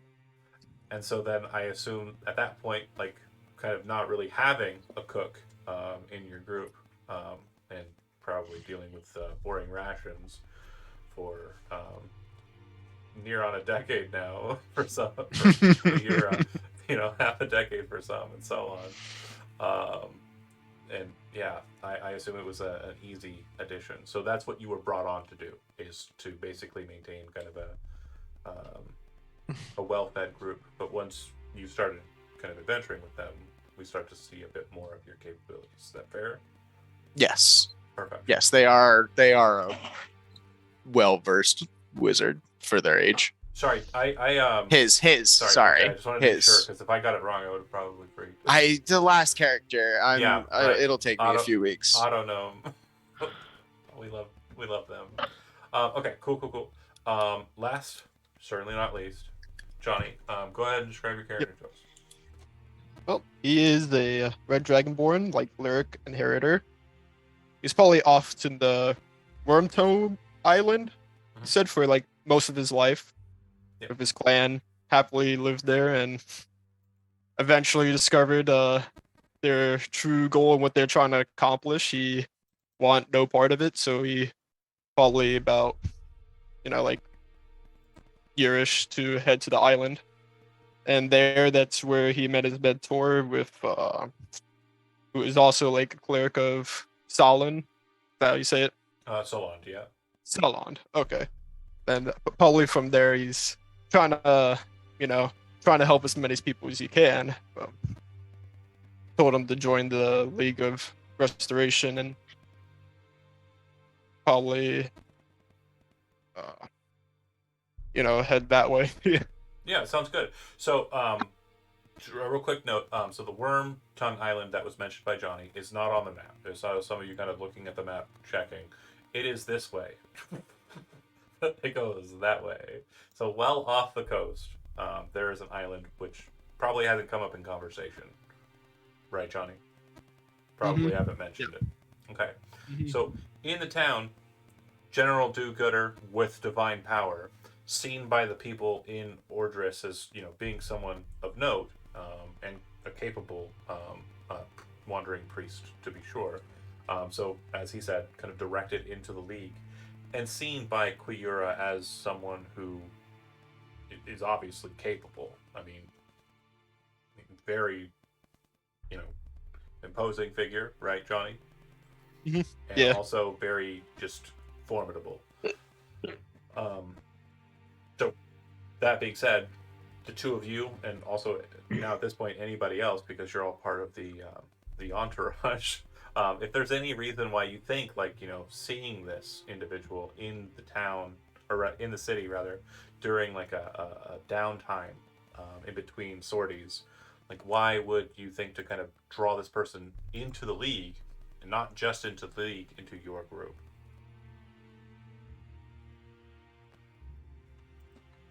And so then I assume at that point, like, kind of not really having a cook in your group, and probably dealing with boring rations for near on a decade now for some, for a year, half a decade for some, and so on. And yeah, I assume it was an easy addition. So that's what you were brought on to do, is to basically maintain kind of a well-fed group. But once you started kind of adventuring with them, we start to see a bit more of your capabilities. Is that fair? Yes. Perfect. Yes, they are a well-versed wizard for their age. Sorry, I His. Sorry. Okay, I just wanted to be sure, His. because if I got it wrong, I would have probably freaked. The last character. Yeah, right. It'll take me a few weeks. Autognome. we love them. Okay, cool. Last, certainly not least, Johnny. Go ahead and describe your character to us. Well, he is a red dragonborn, like Lyric inheritor. He's probably off to the Wormtoe Island, he said, for like most of his life. Yeah. With his clan, happily lived there, and eventually discovered their true goal and what they're trying to accomplish. He want no part of it, so he probably about like yearish to head to the island. And there, that's where he met his mentor with, who is also like a cleric of Solon. Is that how you say it? Solon, yeah. Solon. Okay. And probably from there, he's trying to, trying to help as many people as he can. Told him to join the League of Restoration and probably, head that way. Yeah, sounds good. So, a real quick note. So the Worm Tongue Island that was mentioned by Johnny is not on the map. There's some of you kind of looking at the map, checking. It is this way. It goes that way. So well off the coast, there is an island which probably hasn't come up in conversation. Right, Johnny? Probably haven't mentioned it. Okay. So in the town, General Do-Gooder with divine power, seen by the people in Ordris as being someone of note, and a capable wandering priest, to be sure. So as he said, kind of directed into the League, and seen by Quigura as someone who is obviously capable. I mean, very imposing figure, right, Johnny? And yeah. also very just formidable. So that being said, the two of you, and also now at this point anybody else, because you're all part of the entourage. If there's any reason why you think, like, seeing this individual in the town, or in the city rather, during like a downtime in between sorties, like, why would you think to kind of draw this person into the league, and not just into the league, into your group?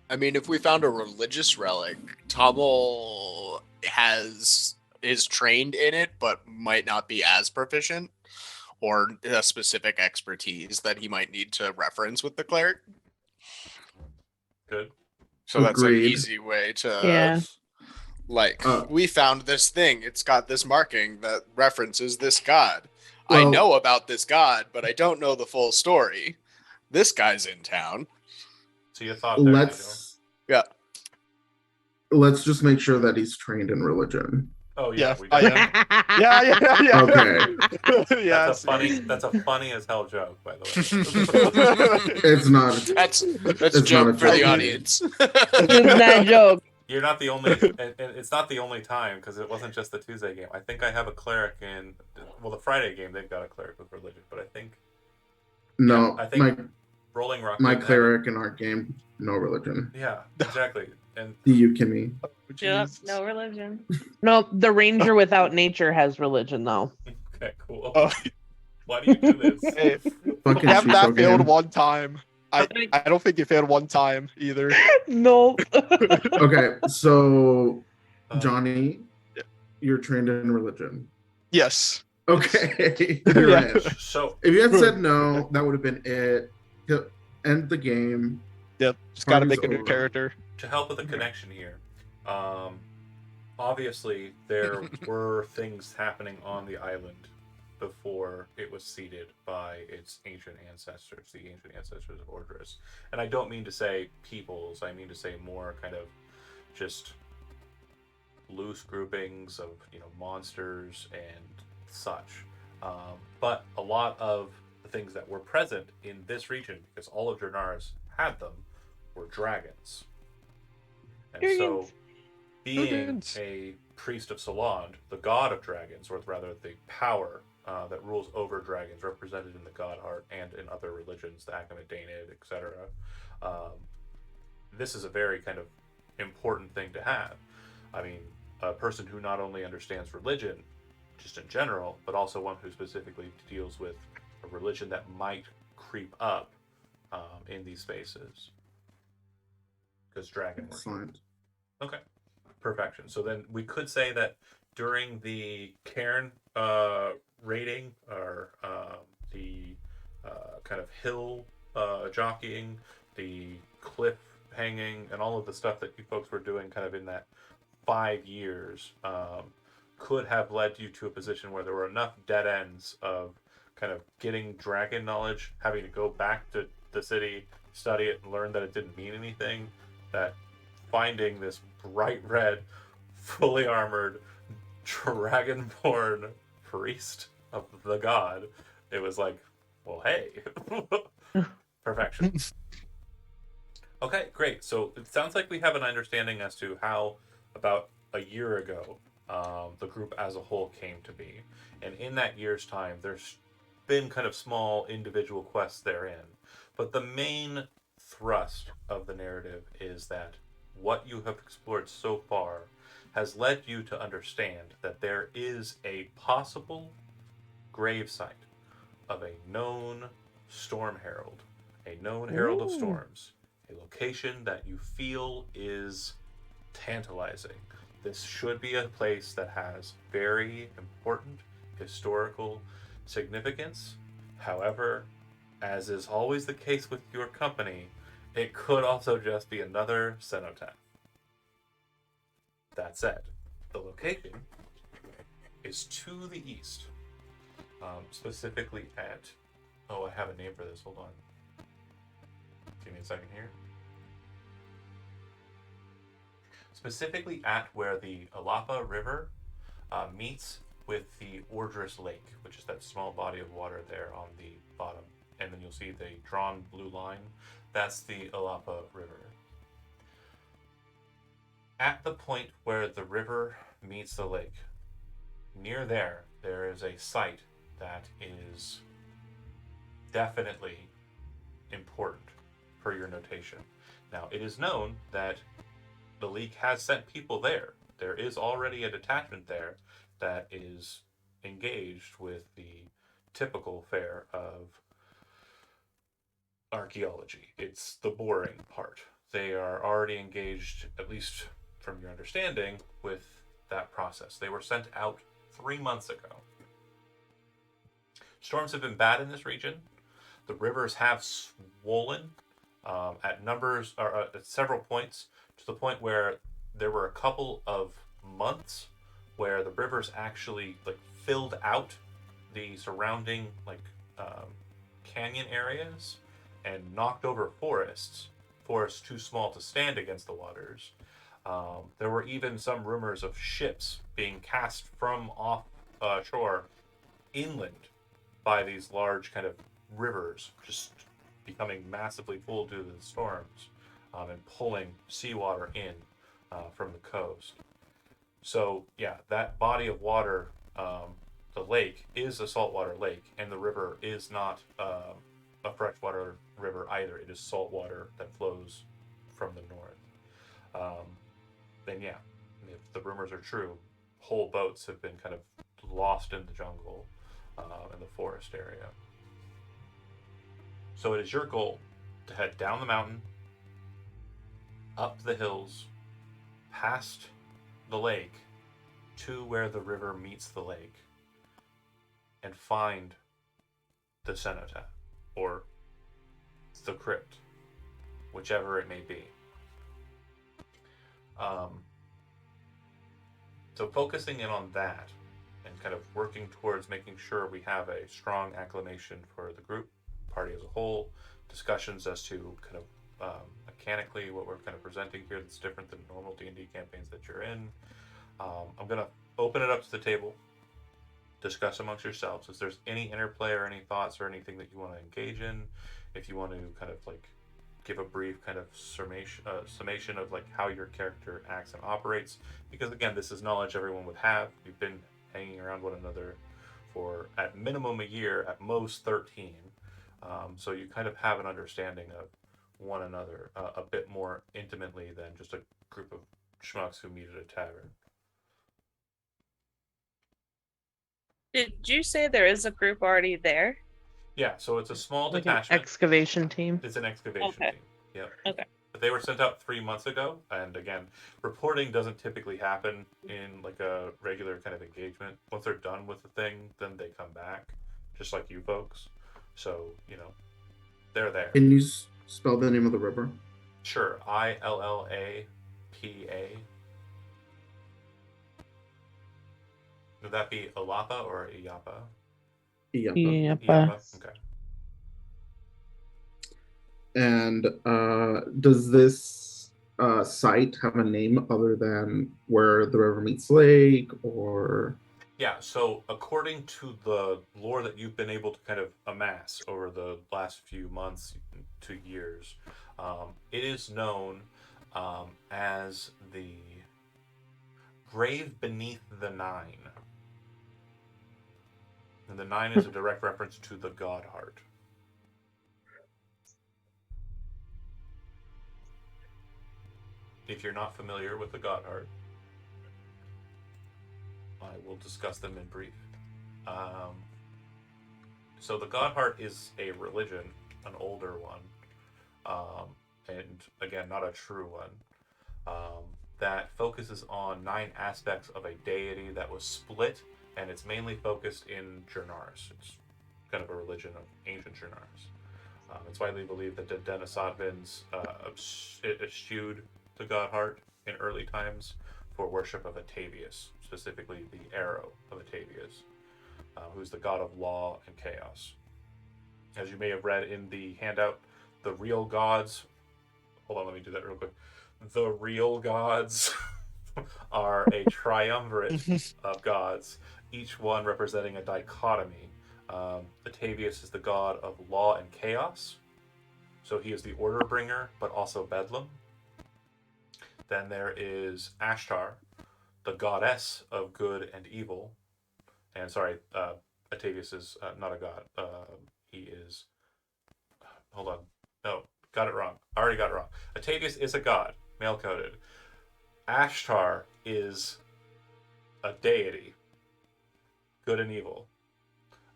I mean, if we found a religious relic, Tommel is trained in it, but might not be as proficient, or a specific expertise that he might need to reference with the cleric. Good. So that's an Agreed. easy way to, Yeah. like, we found this thing. It's got this marking that references this god. I Well- know about this god, but I don't know the full story. This guy's in town. So you thought there, Yeah. Let's just make sure that he's trained in religion. Oh yeah, Yeah, we I did. am. Yeah. Okay. Yeah. That's a funny as hell joke, by the way. It's not. That's It's a joke not a for the joke. audience. It's that joke. You're not the only, and it's not the only time, because it wasn't just the Tuesday game. I think I have a cleric in, well, the Friday game they've got a cleric with religion, but I think No, I think Rolling Rock. my didn't have cleric in our game, no religion. it. Yeah, exactly. And You, Kimmy. Yep, Jesus. no religion. No, the ranger without nature has religion, though. okay, cool. Oh. Why do you do this? Hey, Fucking have that Shiso failed game. one time. I don't think you failed one time either. No. Okay, so Uh, Johnny, Yeah. you're trained in religion. Yes. Okay, you're Yeah. in. So If you had said no, that would have been it. He'll end the game. Yep. Just gotta Party's make a new over. character. to help with the connection here, obviously there were things happening on the island before it was seeded by its ancient ancestors, the ancient ancestors of Ordris. And I don't mean to say peoples, I mean to say more kind of just loose groupings of, monsters and such. But a lot of the things that were present in this region, because all of Draenar's had them, were dragons. And so, Dragons. being Dragons. a priest of Soland, the god of dragons, or rather the power that rules over dragons, represented in the god art and in other religions, the Achaemenid, Danid, etc., this is a very kind of important thing to have. I mean, a person who not only understands religion, just in general, but also one who specifically deals with a religion that might creep up in these spaces. Because dragon worship. Excellent. Okay, perfection. So then we could say that during the cairn raiding, or the kind of hill jockeying, the cliff hanging, and all of the stuff that you folks were doing kind of in that 5 years, could have led you to a position where there were enough dead ends of kind of getting dragon knowledge, having to go back to the city, study it, and learn that it didn't mean anything, that finding this bright red, fully armored, dragonborn priest of the god, it was like, well, hey, perfection. Okay, great. So it sounds like we have an understanding as to how, about a year ago, the group as a whole came to be. And in that year's time, there's been kind of small individual quests therein. But the main thrust of the narrative is that what you have explored so far has led you to understand that there is a possible gravesite of a known storm herald, a known herald of storms, a location that you feel is tantalizing. This should be a place that has very important historical significance. However, as is always the case with your company, it could also just be another cenotaph. That said, the location is to the east, specifically at... Oh, I have a name for this. Hold on. Give me a second here. Specifically at where the Alapa River meets with the Ordris Lake, which is that small body of water there on the bottom. And then you'll see the drawn blue line. That's the Alapa River. At the point where the river meets the lake, near there is a site that is definitely important for your notation. Now, it is known that the League has sent people there. There is already a detachment there that is engaged with the typical fare of archaeology. It's the boring part. They are already engaged, at least from your understanding, with that process. They were sent out 3 months ago. Storms have been bad in this region. The rivers have swollen at numbers or at several points, to the point where there were a couple of months where the rivers actually like filled out the surrounding canyon areas and knocked over forests too small to stand against the waters. There were even some rumors of ships being cast from off shore inland by these large kind of rivers, just becoming massively full due to the storms, and pulling seawater in from the coast. So yeah, that body of water, the lake, is a saltwater lake, and the river is not a freshwater river either. It is saltwater that flows from the north. Then yeah, if the rumors are true, whole boats have been kind of lost in the jungle, in the forest area. So it is your goal to head down the mountain, up the hills, past the lake, to where the river meets the lake, and find the cenotaph, or the crypt, whichever it may be. So focusing in on that, and kind of working towards making sure we have a strong acclamation for the group, party as a whole, discussions as to kind of mechanically what we're kind of presenting here that's different than normal D&D campaigns that you're in. I'm going to open it up to the table, discuss amongst yourselves. If there's any interplay or any thoughts or anything that you want to engage in, if you want to kind of like give a brief kind of summation of like how your character acts and operates, because again, this is knowledge everyone would have. You've been hanging around one another for at minimum a year, at most 13. So you kind of have an understanding of one another a bit more intimately than just a group of schmucks who meet at a tavern. Did you say there is a group already there? Yeah, so it's a small Like an detachment. excavation team. It's an excavation Okay. team. Yep. Okay. But they were sent out 3 months ago, and again, reporting doesn't typically happen in like a regular kind of engagement. Once they're done with the thing, then they come back, just like you folks. So they're there. Can you spell the name of the river? Sure, Illapa. Would that be Ilapa or Iapa? Iyapa. Iapa. Okay. And does this site have a name other than where the river meets lake, or? Yeah, so according to the lore that you've been able to kind of amass over the last few months to years, it is known as the Grave Beneath the Nine. And the nine is a direct reference to the God Heart. If you're not familiar with the God Heart, I will discuss them in brief. So the God Heart is a religion, an older one, and again, not a true one, that focuses on 9 aspects of a deity that was split, and it's mainly focused in Jernars. It's kind of a religion of ancient Jernars. It's widely believed that the Denisovans eschewed the God Heart in early times for worship of Atavius, specifically the arrow of Atavius, who's the god of law and chaos. As you may have read in the handout, the real gods, hold on, let me do that real quick. The real gods are a triumvirate of gods, each one representing a dichotomy. Atavius is the god of law and chaos, so he is the order bringer, but also bedlam. Then there is Ashtar, the goddess of good and evil. And sorry, Atavius is not a god. He is. Hold on. No, got it wrong. I already got it wrong. Atavius is a god, male coded. Ashtar is a deity, good and evil.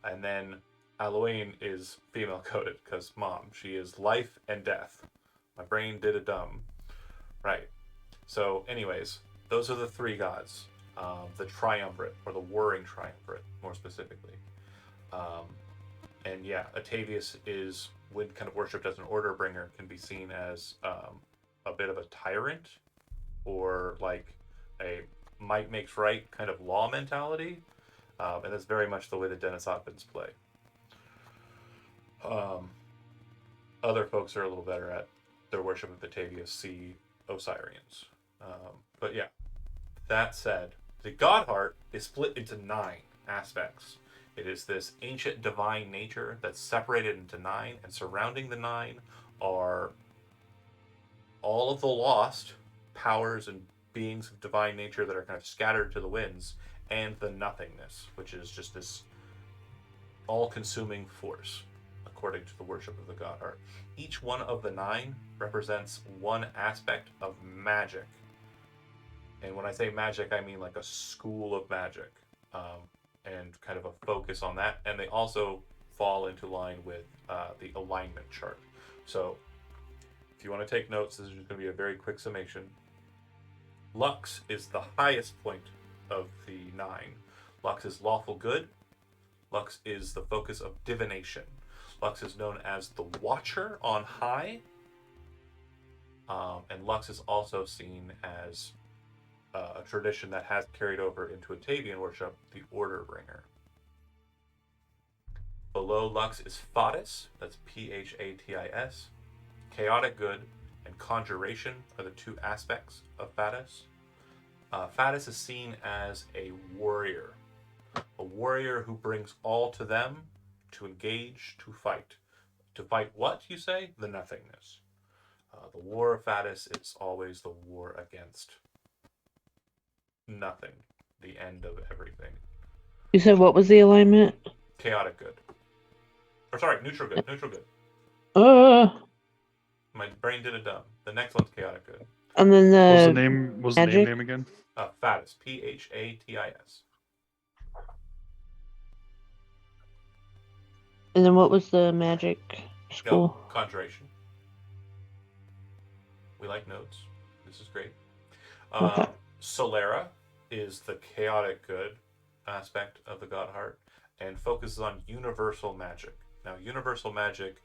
And then Halloween is female coded because mom, she is life and death. My brain did a dumb. Right. So, anyways, those are the three gods. The triumvirate, or the warring triumvirate, more specifically. And yeah, Atavius is, when kind of worshipped as an order bringer, can be seen as a bit of a tyrant, or like a might makes right kind of law mentality. And that's very much the way the Denisovans play. Other folks are a little better at their worship of Atavius, see Osirians. But yeah, that said, the God Heart is split into 9 aspects. It is this ancient divine nature that's separated into 9, and surrounding the 9 are all of the lost powers and beings of divine nature that are kind of scattered to the winds, and the nothingness, which is just this all-consuming force, according to the worship of the God Heart. Each one of the 9 represents one aspect of magic. And when I say magic, I mean like a school of magic, and kind of a focus on that. And they also fall into line with the alignment chart. So if you want to take notes, this is just going to be a very quick summation. Lux is the highest point of the 9. Lux is lawful good. Lux is the focus of divination. Lux is known as the Watcher on high. And Lux is also seen as a tradition that has carried over into Atavian worship, the Order Bringer. Below Lux is Fatis, that's Phatis. Chaotic Good and Conjuration are the 2 aspects of Fatis. Fatis is seen as a warrior who brings all to them to engage, to fight. To fight what, you say? The nothingness. The war of Fatis is always the war against nothing, the end of everything. You said what was the alignment? Chaotic good. Or sorry, neutral good. My brain did a dumb. The next one's chaotic good. And then What was the the name? What was the magic? name again? Fatis. Phatis. And then what was the magic school? Conjuration. We like notes. This is great. Okay. Solera is the chaotic good aspect of the God Heart and focuses on universal magic. Now, universal magic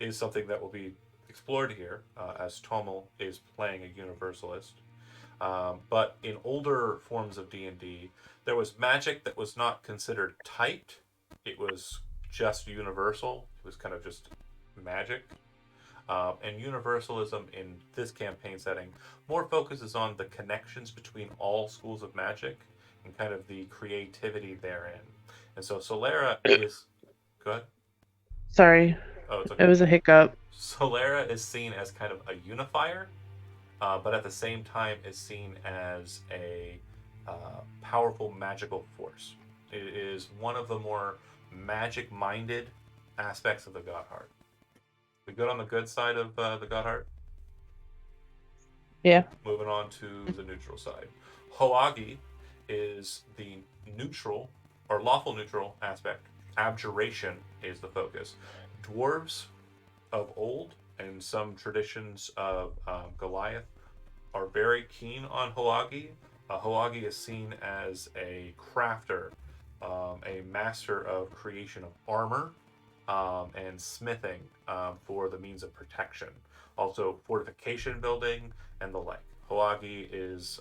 is something that will be explored here as Tomel is playing a universalist. But in older forms of D&D, there was magic that was not considered typed. It was just universal. It was kind of just magic. And universalism in this campaign setting more focuses on the connections between all schools of magic and kind of the creativity therein. And so Solera is... Go ahead. Sorry. Oh, it's okay. It was a hiccup. Solera is seen as kind of a unifier, but at the same time is seen as a powerful magical force. It is one of the more magic-minded aspects of the God Heart. We good on the good side of the God Heart? Yeah. Moving on to the neutral side. Hoagi is the neutral, or lawful neutral aspect. Abjuration is the focus. Dwarves of old and some traditions of Goliath are very keen on Hoagi. Hoagi is seen as a crafter, a master of creation of armor, and smithing for the means of protection. Also fortification building and the like. Hoagi is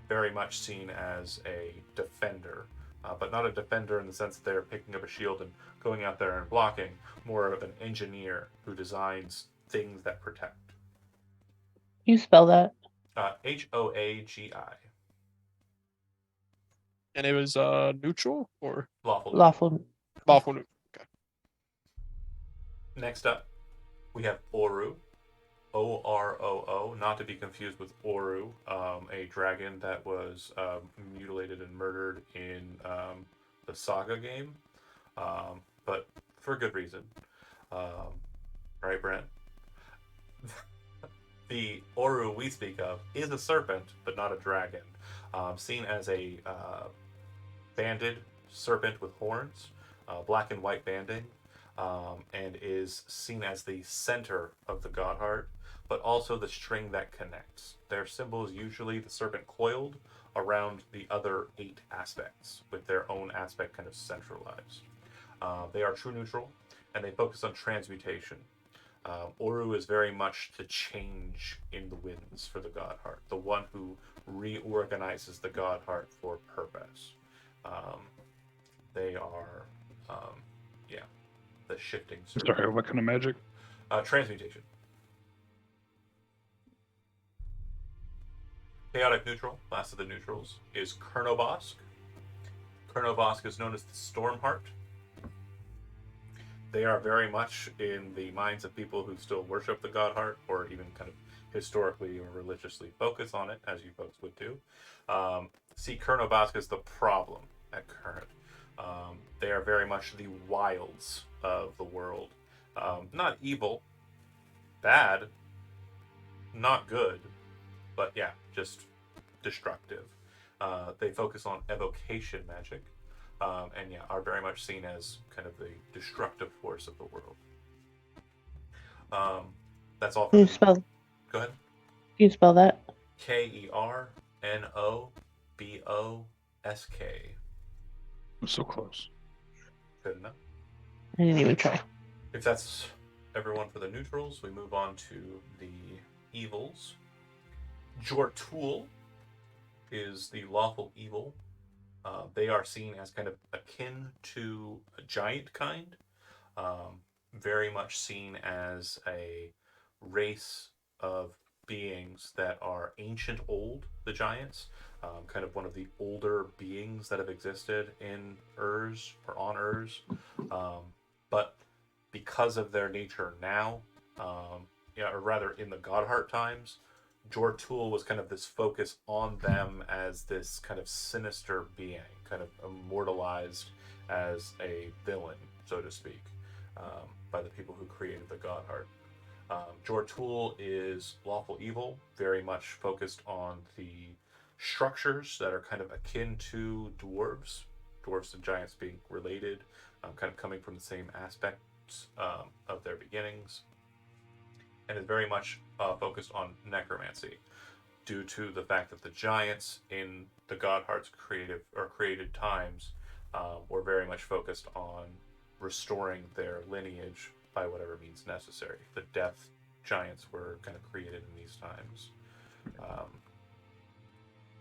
very much seen as a defender, but not a defender in the sense that they're picking up a shield and going out there and blocking, more of an engineer who designs things that protect. You spell that? Hoagi. And it was neutral or Lawful. Lawful. lawful neutral. Next up, we have Oru. Oroo, not to be confused with Oru, a dragon that was mutilated and murdered in the Saga game, but for good reason. Right, Brent? The Oru we speak of is a serpent, but not a dragon. Seen as a banded serpent with horns, black and white banding, and is seen as the center of the god heart, but also the string that connects. Their symbol is usually the serpent coiled around the other 8 aspects, with their own aspect kind of centralized. They are true neutral, and they focus on transmutation. Oru is very much the change in the winds for the god heart, the one who reorganizes the god heart for purpose. They are, the shifting serpent. Sorry, what kind of magic? Transmutation. Chaotic neutral, last of the neutrals, is Kernobosk. Kernobosk is known as the Stormheart. They are very much in the minds of people who still worship the god heart, or even kind of historically or religiously focus on it, as you folks would do. See Kernobosk as the problem at current. They are very much the wilds of the world. Not evil, bad, not good, but yeah, just destructive. They focus on evocation magic, and yeah, are very much seen as kind of the destructive force of the world. That's all. Can you spell? Go ahead. Can you spell that? Kernobosk. I'm so close. Good enough. I didn't even try. If that's everyone for the neutrals, we move on to the evils. Jortul is the lawful evil. They are seen as kind of akin to a giant kind, very much seen as a race of beings that are ancient old, the giants, kind of one of the older beings that have existed in Urs or on Urs, but because of their nature now, or rather in the Godheart times, Jortul was kind of this focus on them as this kind of sinister being, kind of immortalized as a villain, so to speak, by the people who created the Godheart. Jortul is lawful evil, very much focused on the structures that are kind of akin to dwarves and giants being related, kind of coming from the same aspects of their beginnings, and is very much focused on necromancy, due to the fact that the giants in the Godheart's created times were very much focused on restoring their lineage by whatever means necessary. The death giants were kind of created in these times.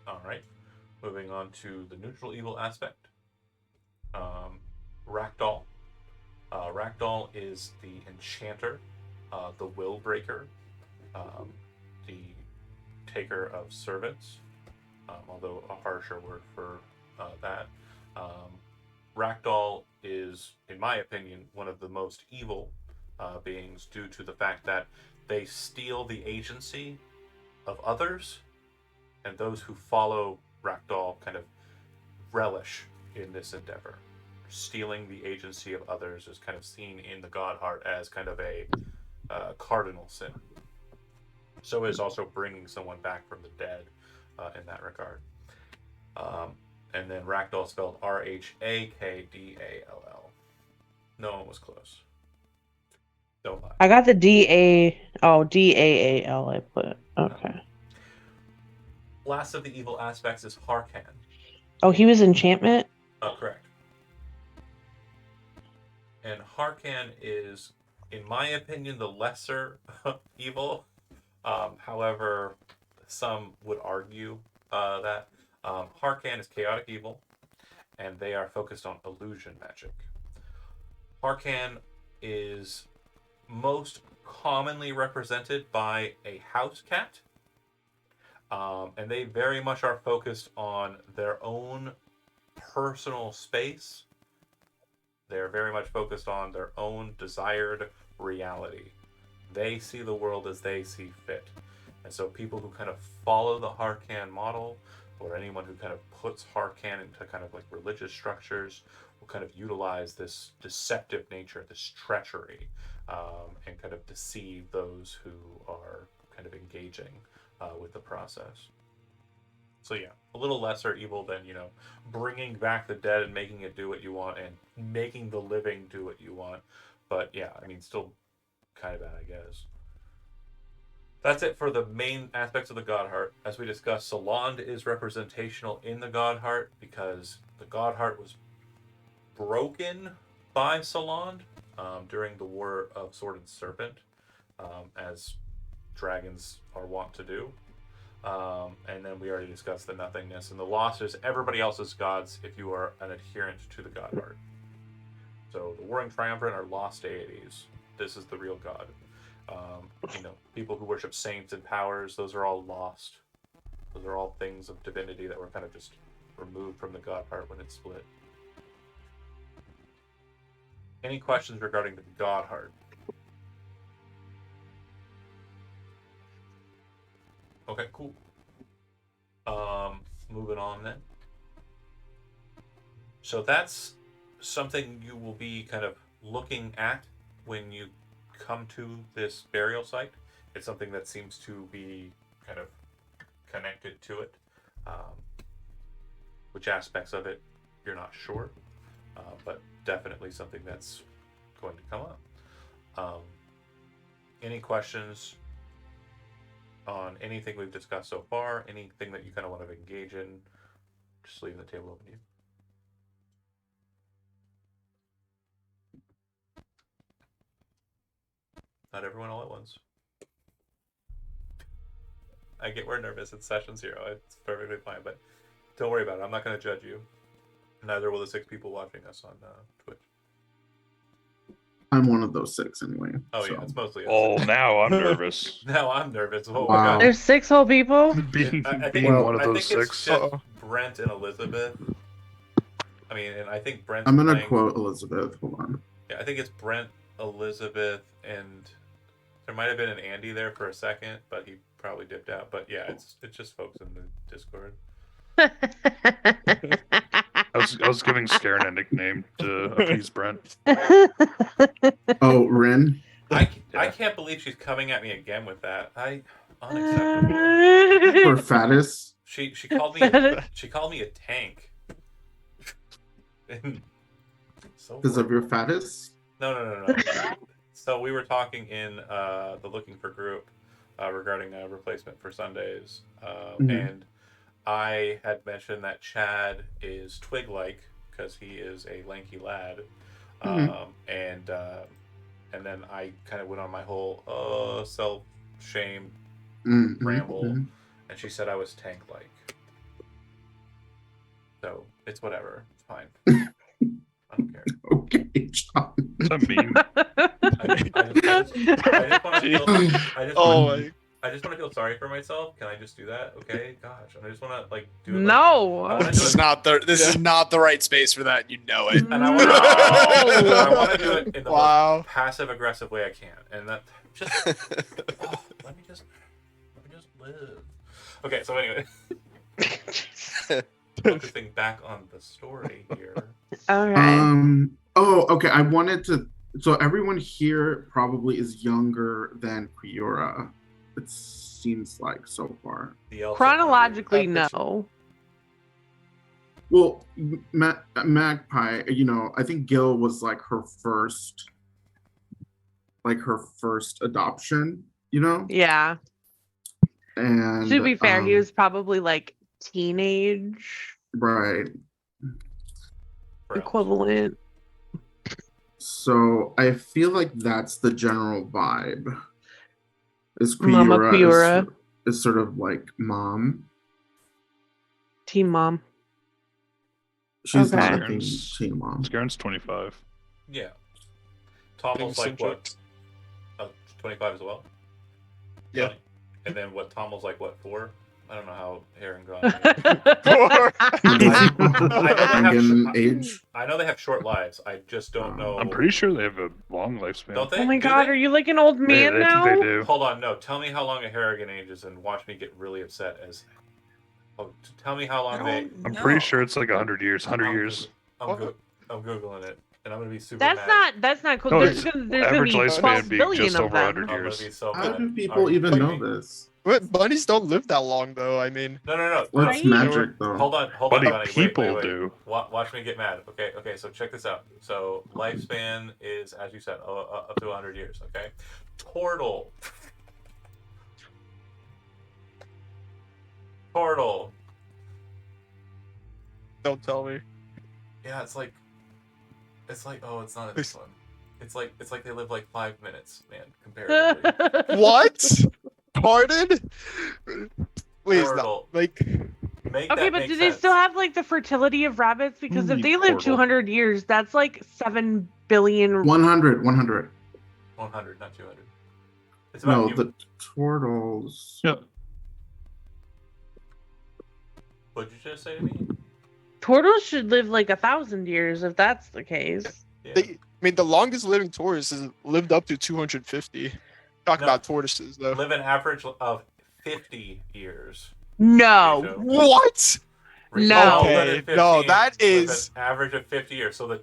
All right, moving on to the neutral evil aspect. Rakdal. Rakdal is the enchanter, the will breaker, the taker of servants, although a harsher word for that. Rakdal is, in my opinion, one of the most evil beings, due to the fact that they steal the agency of others, and those who follow Rakdal kind of relish in this endeavor. Stealing the agency of others is kind of seen in the Godheart as kind of a cardinal sin. So is also bringing someone back from the dead in that regard. And then Rakdal spelled Rhakdall. No one was close. Don't lie. I got the Daal. I put. Okay. Last of the evil aspects is Harkan. Oh, he was enchantment. Correct. And Harkan is, in my opinion, the lesser evil. However, some would argue that Harkan is chaotic evil, and they are focused on illusion magic. Harkan is most commonly represented by a house cat, and they very much are focused on their own personal space. They're very much focused on their own desired reality. They see the world as they see fit. And so people who kind of follow the Harkan model, or anyone who kind of puts Harkan into kind of like religious structures, will kind of utilize this deceptive nature, this treachery, and kind of deceive those who are kind of engaging with the process. So yeah, a little lesser evil than, bringing back the dead and making it do what you want and making the living do what you want. But yeah, I mean, still kind of bad, I guess. That's it for the main aspects of the God Heart. As we discussed, Soland is representational in the God Heart because the God Heart was broken by Soland during the War of Sword and Serpent, as dragons are wont to do. And then we already discussed the nothingness, and the loss is everybody else's gods if you are an adherent to the God Heart. So the Warring Triumvirate are lost deities. This is the real God. People who worship saints and powers, those are all lost. Those are all things of divinity that were kind of just removed from the God Heart when it split. Any questions regarding the God Heart? Okay, cool. Moving on then. So that's something you will be kind of looking at when you come to this burial site. It's something that seems to be kind of connected to it. Which aspects of it, you're not sure, but definitely something that's going to come up. Any questions on anything we've discussed so far? Anything that you kind of want to engage in? Just leave the table open to you. Not everyone all at once. I get we're nervous. It's session 0. It's perfectly fine, but don't worry about it. I'm not going to judge you. Neither will the 6 people watching us on Twitch. I'm one of those 6 anyway. Oh yeah, it's mostly us. Oh, now I'm nervous. Now I'm nervous. Oh, Wow. There's 6 whole people. being I think, being one of I those think it's 6. just Brent and Elizabeth. I mean, and I think Brent's I'm gonna playing... quote Elizabeth. Hold on. Yeah, I think it's Brent, Elizabeth, and there might have been an Andy there for a second, but he probably dipped out. But yeah, it's just folks in the Discord. I was giving Scaren a nickname to appease Brent. Oh, Rin. I Yeah. can't believe she's coming at me again with that. Unacceptable. For fattest. She called me a tank. So Because of horrible. your fattest? No. So we were talking in the Looking for group regarding a replacement for Sundays, and I had mentioned that Chad is twig-like because he is a lanky lad, and then I kind of went on my whole self-shame ramble, and she said I was tank-like. So it's whatever. It's fine. I don't care. Okay, John. That mean. I just want to feel sorry for myself. Can I just do that? Okay, gosh, I just want to do it. No. Like, This is not the right space for that. You know it. And I want to do it in the Wow. most passive aggressive way I can, and that just let me just live. Okay, so anyway, focusing back on the story here. All right. Oh, okay. I wanted to. So everyone here probably is younger than Priora. It seems like so far. Chronologically, no. Well, Magpie. I think Gil was like her first adoption. Yeah. And To be fair, he was probably like teenage, right. Equivalent. So I feel like that's the general vibe. Is Mama Priora is sort of like mom. Team mom. She's Okay. not a teen mom. Scaren's 25. Yeah. Tommel's like what? 25 as well. Yeah. And then Tommel's like what, 4? I don't know how Herringon. I know they have short lives. I just don't know. I'm pretty sure they have a long lifespan. Don't they? Oh my Do God, they? are you like an old man They now? think they do. Hold on, no. Tell me how long a Harrigan ages, and watch me get really upset. Tell me how long they. I'm pretty sure it's like 100 years. 100 years. I'm googling it, and I'm gonna be super That's mad. not cool. No, there's it's gonna average be lifespan 12 being billion just of over them. 100 I'm gonna years. be so How mad. do Are people you even kidding know me? this? But bunnies don't live that long, though. I mean, No. Well, Right? it's magic, though. Hold on, Buddy, Bunny. people Wait. do. Watch me get mad. Okay. So check this out. So lifespan is, as you said, up to 100 years. Okay. Tortle. don't tell me. Yeah, it's like, oh, it's not this one. It's like they live like 5 minutes, man, comparatively. What? Pardon? Please, Portal. no. Like, Make Okay, that but make do they sense. still have like the fertility of rabbits? Because if Holy they live portal. 200 years, that's like 7 billion. 100. 100, not 200. It's about No, human. the turtles. Yeah. What'd you just say to me? Turtles should live like 1,000 years if that's the case. Yeah. I mean, the longest living tortoise has lived up to 250. Talk No. about tortoises, though. Live an average of 50 years. No. Rachel. What? Rachel, No. older Okay, than 15 no, that live is- an average of 50 years. So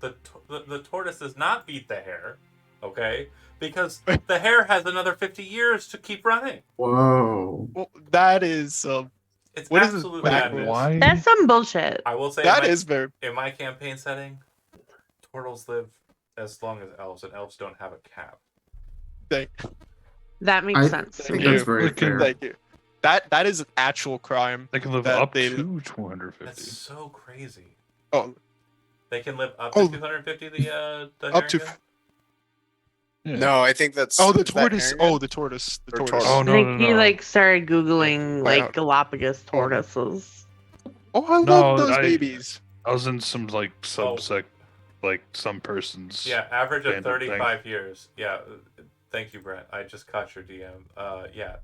the tortoise does not beat the hare, okay? Because the hare has another 50 years to keep running. Whoa. Well, that is It's What is this absolute backwards? madness. Why? That's some bullshit. I will say that is very. in my campaign setting, turtles live as long as elves, and elves don't have a cap. Thank, That makes I sense. to think me. that's very Look at fair. thank you. That is an actual crime. They can live that up they- to 250. That's so crazy. Oh, They can live up to Oh. 250. The up to. Harrigan? Yeah. No, I think that's. Oh, the is that tortoise. Harrigan? Oh, the tortoise. The Or tortoise. Oh, I no, think no, he no. like started googling Wait, like Galapagos hold on. tortoises. Oh, I No, love those I- babies. I was in some like subsect, like some person's. Yeah, average of Random thing. 35 years. Yeah, thank you, Brent. I just caught your DM. Yeah,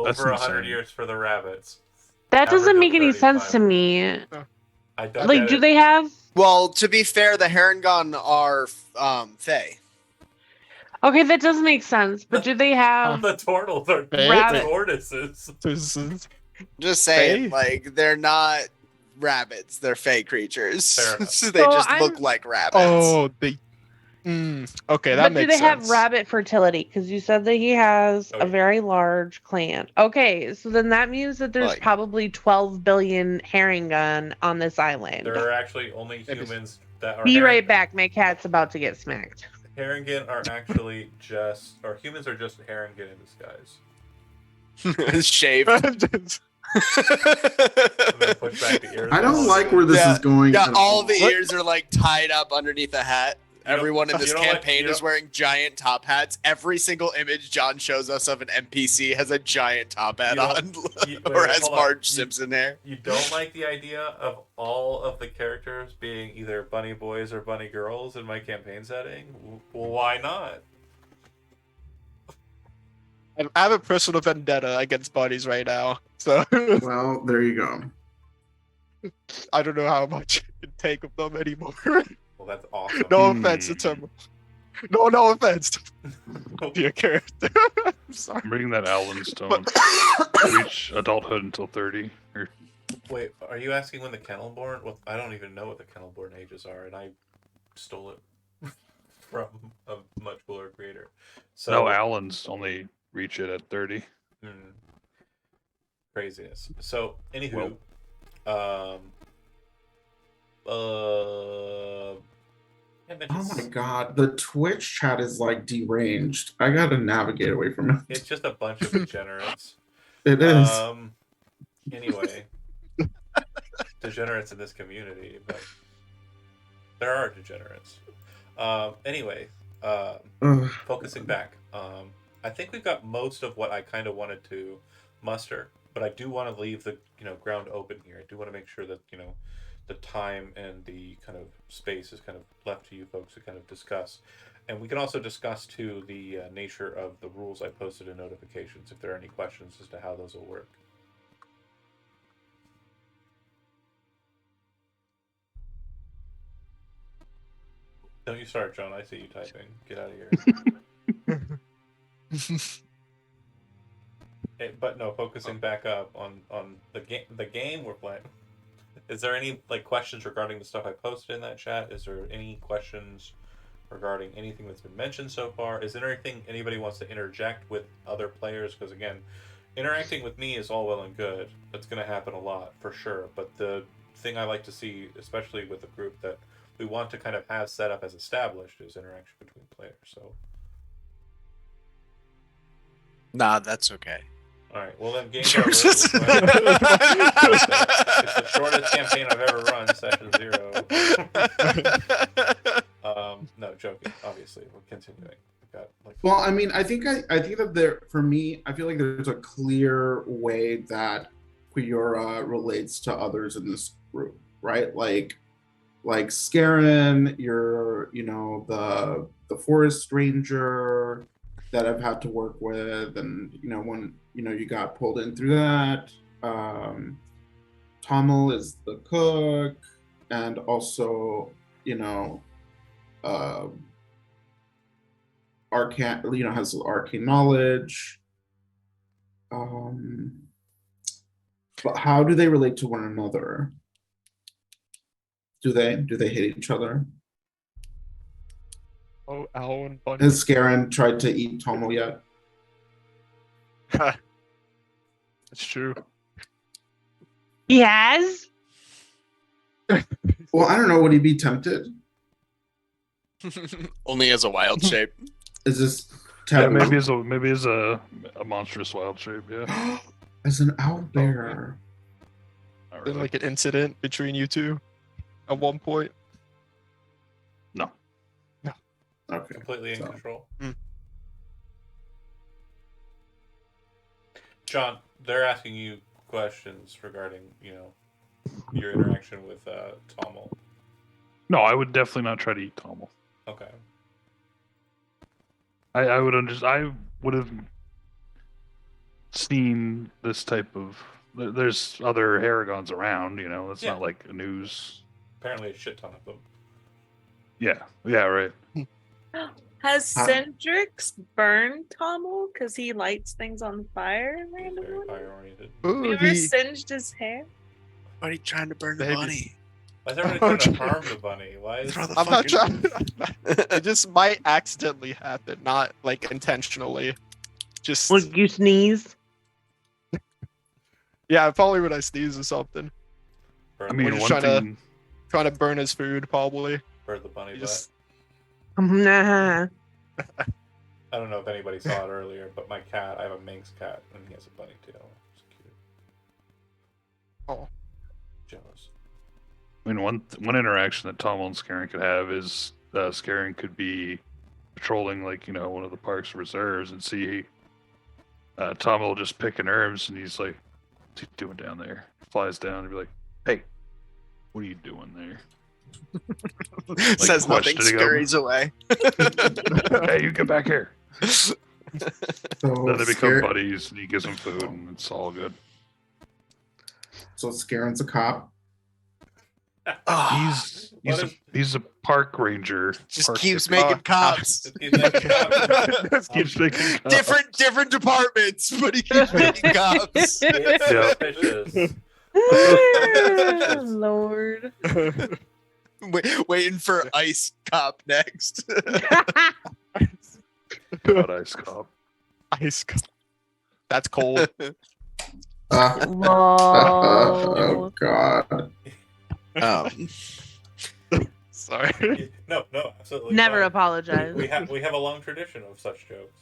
That's over 100 insane. years for the rabbits. That doesn't Average of make any 35. sense to me. I don't Like, get do it. they have? Well, to be fair, the Herringon are Fae. Okay, that does make sense. But do they have? The turtles are Rabbit. tortoises. Tortoises. Just saying, Fae? like they're not rabbits; they're Fae creatures. Fair enough. So they So just I'm- look like rabbits. Oh, they. Okay, that But makes do they sense. have rabbit fertility? Because you said that he has Oh, a yeah. very large clan. Okay, so then that means that there's Like- probably 12 billion herringon on this island. There are actually only humans that are. Be right back. My cat's about to get smacked. Herringon are actually just, or humans are just Herringon in disguise. Shaved. And then push back the ears. I don't out. like where this Yeah, is going. Yeah, at all all. the ears are like tied up underneath a hat. don't- Everyone in you this don't like- campaign you is don't- wearing giant top hats. Every single image John shows us of an NPC has a giant top hat You don't- on, you- or wait, has hold on. Marge You- Simpson hair. You don't like the idea of all of the characters being either bunny boys or bunny girls in my campaign setting? Well, why not? I have a personal vendetta against bunnies right now, so Well, there you go. I don't know how much I can take of them anymore. Well, that's awesome. No offense to Tim. No offense to your character. I'm sorry. I'm reading that Allen Stone. Reach adulthood until 30. Or Wait, are you asking when the Kennelborn? Well, I don't even know what the Kennelborn ages are, and I stole it from a much cooler creator. So no, Allen's only reach it at 30. Craziness. So, anywho, Well. can't Oh mention- my god, the Twitch chat is like deranged. I gotta navigate away from it. It's just a bunch of degenerates. It is. Anyway, degenerates in this community, but there are degenerates. Anyway, Ugh. focusing back, I think we've got most of what I kind of wanted to muster, but I do want to leave the ground open here. I do want to make sure that the time and the kind of space is kind of left to you folks to kind of discuss. And we can also discuss too the nature of the rules I posted in notifications if there are any questions as to how those will work. Don't you start, John. I see you typing. Get out of here. But no, focusing back up on the game we're playing. Is there any like questions regarding the stuff I posted in that chat? Is there any questions regarding anything that's been mentioned so far? Is there anything anybody wants to interject with other players? Because again, interacting with me is all well and good. That's going to happen a lot for sure. But the thing I like to see, especially with a group that we want to kind of have set up as established, is interaction between players. So, Nah, that's okay. all right. Well, then game over. It's the shortest campaign I've ever run. Session 0. No, joking. Obviously, we're continuing. We've got like. Well, I mean, I think that there, for me, I feel like there's a clear way that Quiora relates to others in this group, right? Like Scarin, you're, the forest ranger that I've had to work with, and when you got pulled in through that. Tommel is the cook, and also arcane, has arcane knowledge. But how do they relate to one another? Do they hate each other? Oh, Owl and Bunny. Has Scarin tried to eat Tommel yet? That's true. He has? Well, I don't know. Would he be tempted? Only as a wild shape. Is this Yeah, taboo? maybe as a monstrous wild shape. Yeah. As an owl bear. Not There's really. like an incident between you two at one point. No. Okay. Completely in So- control. Mm. John, they're asking you questions regarding, your interaction with Tommel. No, I would definitely not try to eat Tommel. Okay. I would have seen this type of. There's other Haragons around, It's Yeah. not like a news. Apparently a shit ton of them. Yeah, right. Has Huh? Cendrix burned Tommel because he lights things on fire He's very randomly? fire oriented. Ooh, You ever singed his hair? Why are you trying to burn the Maybe. bunny? Why is everybody trying to harm the bunny? Why is Throw the I'm not fucking- trying. It just might accidentally happen, not like intentionally. Just Would you sneeze? yeah, probably when I sneeze or something. burn, I mean, just one trying to- thing. Trying to burn his food, probably. burn the bunny You butt? just Nah. I don't know if anybody saw it earlier, but my cat, I have a Manx cat, and he has a bunny tail. It's cute. Oh. Jealous. I mean, one interaction that Tommel and Scarin could have is Scarin could be patrolling one of the park's reserves and see Tommel just picking herbs, and he's like, "What's he doing down there?" Flies down and be like, "Hey, what are you doing there?" Says nothing, questioning him. scurries away. Hey, you get back here. So Then they become Scar- buddies, and he gives them food, and it's all good. So Scarin's a cop. Ah, He's a park ranger. just Park keeps hippie. making cops. Just keep making copies. Just keeps making cops. different departments, but he keeps making cops. It's Yeah. suspicious. Lord. Waiting for Ice Cop next. God, Ice Cop. ice. That's cold. Oh God. Um, Sorry. No, absolutely. Never fine. apologize. We have a long tradition of such jokes.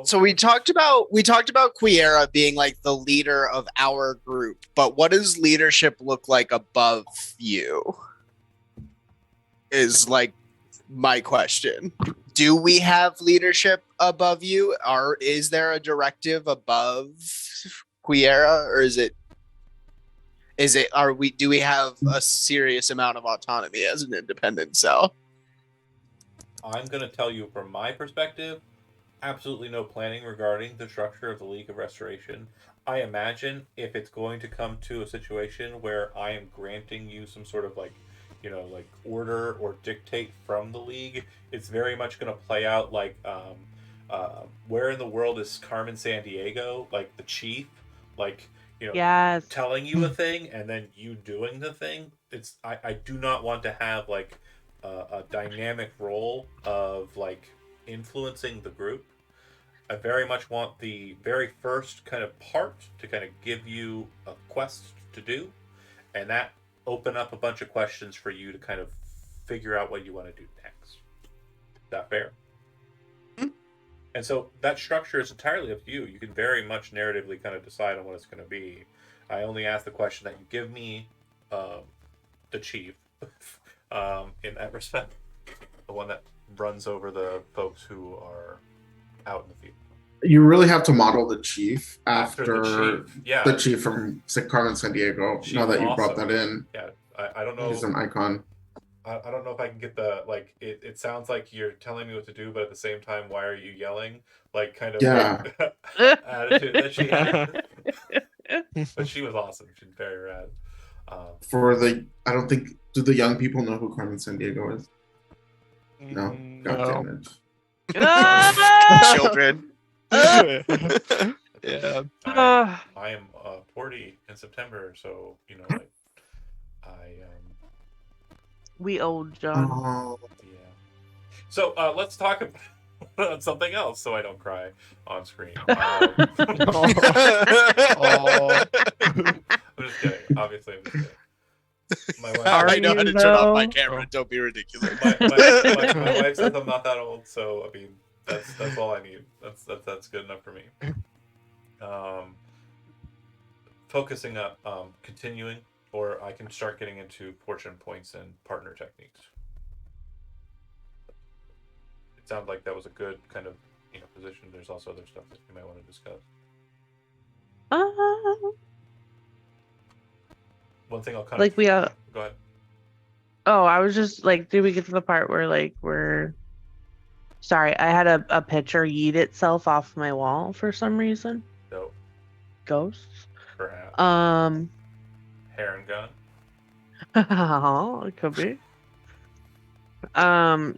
so we talked about Quiera being like the leader of our group, but what does leadership look like above you? Is like my question. Do we have leadership above you? Or is there a directive above Quiera, or is it Is it? Do we have a serious amount of autonomy as an independent cell? I'm going to tell you from my perspective, absolutely no planning regarding the structure of the League of Restoration. I imagine if it's going to come to a situation where I am granting you some sort of like, like order or dictate from the League, it's very much going to play out like, where in the world is Carmen San Diego? Like the chief, like, Yes. telling you a thing and then you doing the thing. I do not want to have like a dynamic role of like influencing the group. I very much want the very first kind of part to kind of give you a quest to do, and that open up a bunch of questions for you to kind of figure out what you want to do next. Is that fair? And so that structure is entirely up to you. You can very much narratively kind of decide on what it's going to be. I only ask the question that you give me, the chief, in that respect, the one that runs over the folks who are out in the field. You really have to model the chief After the chief, yeah. the chief from Carmen San Diego. Chief now that you awesome. brought that in, Yeah, I don't know. He's an icon. I don't know if I can get the like. It sounds like you're telling me what to do, but at the same time, why are you yelling? Like kind of Yeah. like, attitude that she had. But she was awesome. She's very rad. I don't think, do the young people know who Carmen San Diego is? No. God No. damn Ah! Children. Yeah. I am 40 in September, so like I We old it. John. Oh, yeah. So let's talk about something else, so I don't cry on screen. Oh. I'm just kidding. Obviously, I'm just kidding. My wife, I know how to turn off my though? camera. Don't be ridiculous. my wife says I'm not that old, so I mean that's all I need. That's good enough for me. Focusing up, continuing, or I can start getting into fortune points and partner techniques. It sounded like that was a good kind of position. There's also other stuff that you might want to discuss. One thing I'll kind Like of we go ahead. Oh, I was just like, did we get to the part where like we're sorry, I had a picture yeet itself off my wall for some reason. So Ghosts. perhaps hair and gun. It could be.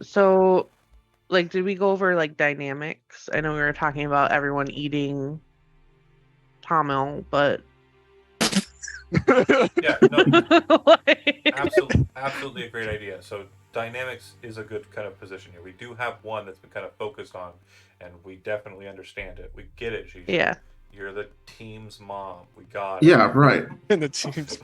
So like did we go over like dynamics? I know we were talking about everyone eating Tamil, but Yeah, no, like... absolutely a great idea. So dynamics is a good kind of position here. We do have one that's been kind of focused on, and we definitely understand it. We get it, Gigi. Yeah. You're the team's mom. We got it. yeah, right. And the teams.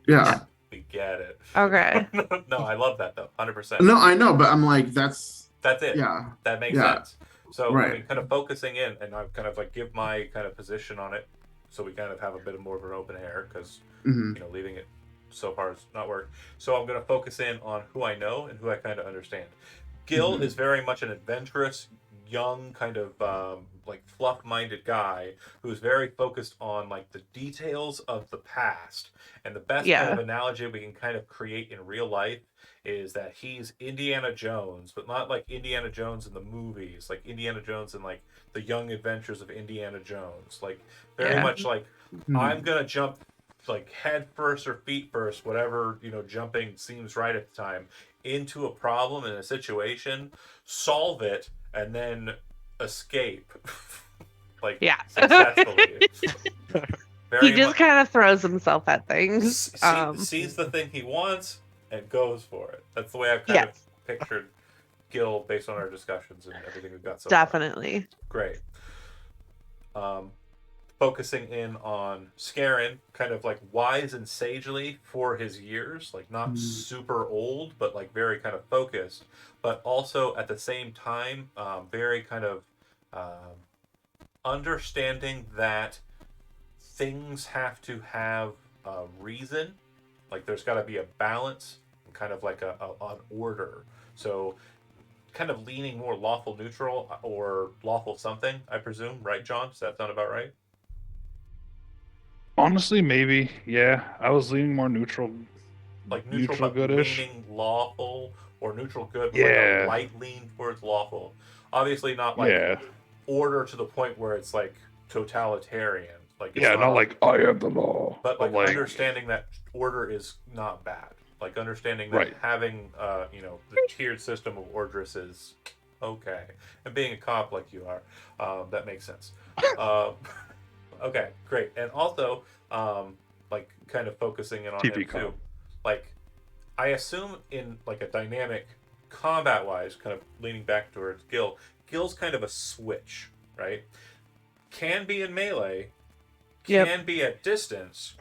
Yeah. We get it. Okay. No, I love that though. 100%. No, I know, but I'm like, that's it. yeah. That makes Yeah. sense. So Right. I mean, kind of focusing in, and I kind of like give my kind of position on it, so we kind of have a bit of more of an open air because Mhm. leaving it so far has not worked. So I'm going to focus in on who I know and who I kind of understand. Gil is very much an adventurous, young, kind of like fluff-minded guy who's very focused on like the details of the past. And the best kind of analogy we can kind of create in real life is that he's Indiana Jones, but not like Indiana Jones in the movies, like Indiana Jones in like the Young Adventures of Indiana Jones, like very much like I'm gonna jump like head first or feet first, whatever jumping seems right at the time, into a problem in a situation, solve it, and then escape like successfully. He just kind of throws himself at things. Sees the thing he wants and goes for it. That's the way I've kind of pictured Gil based on our discussions and everything we've got so far. Definitely. Great. Focusing in on Scarin, kind of like wise and sagely for his years, like not super old, but like very kind of focused, but also at the same time, very kind of understanding that things have to have a reason. Like there's got to be a balance and kind of like an order. So kind of leaning more lawful neutral or lawful something, I presume, right, John? Does that sound about right? Honestly, maybe. Yeah, I was leaning more neutral. Like neutral but goodish. leaning lawful, or neutral good with like a Yeah. light lean towards lawful. Obviously not like Yeah. order to the point where it's like totalitarian. Like it's Yeah, not not, like I am the law. but like like understanding that order is not bad. Like understanding that Right. having the tiered system of orders is okay, and being a cop like you are, that makes sense. Um, okay, great, and also like kind of focusing in on TP him cop. too. Like I assume in like a dynamic combat wise, kind of leaning back towards Gil. Gil's kind of a switch, right? Can be in melee, Yep. can be at distance,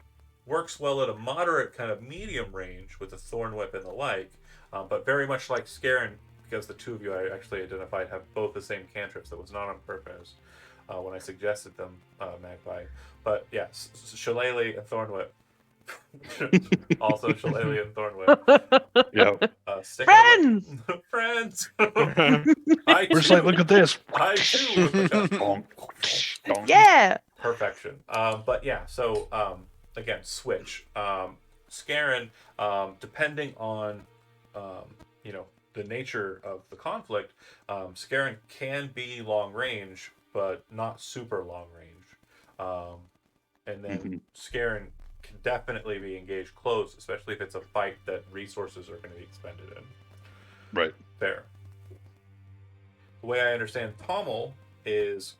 works well at a moderate kind of medium range with a thorn whip and the like, but very much like Scarin, because the two of you I actually identified have both the same cantrips. That was not on purpose when I suggested them, Magpie. But yes, Shillelagh and thorn whip. Also Shillelagh and thorn whip. Yeah. Friends! Friends! We're just like, look at this. I too with my chest. Bonk, bonk. Yeah. Perfection. But yeah, so again, switch. Scarin, depending on the nature of the conflict, Scarin can be long range, but not super long range. And then Scarin can definitely be engaged close, especially if it's a fight that resources are going to be expended in. Right. There. The way I understand Pommel is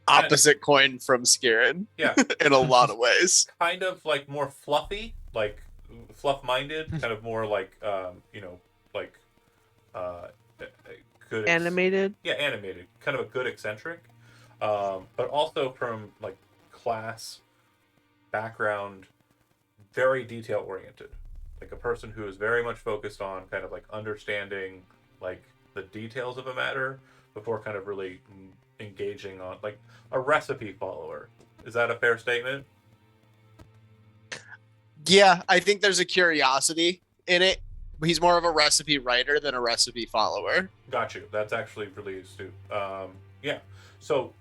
Opposite coin from Skirin. Yeah. In a lot of ways. Kind of like more fluffy, like fluff-minded, kind of more like good Animated. Yeah, animated. Kind of a good eccentric, but also from like class background, very detail oriented. Like a person who is very much focused on kind of like understanding like the details of a matter before kind of really engaging on like a recipe follower. Is that a fair statement? Yeah, I think there's a curiosity in it. He's more of a recipe writer than a recipe follower. Got you. That's actually really astute. Yeah. So,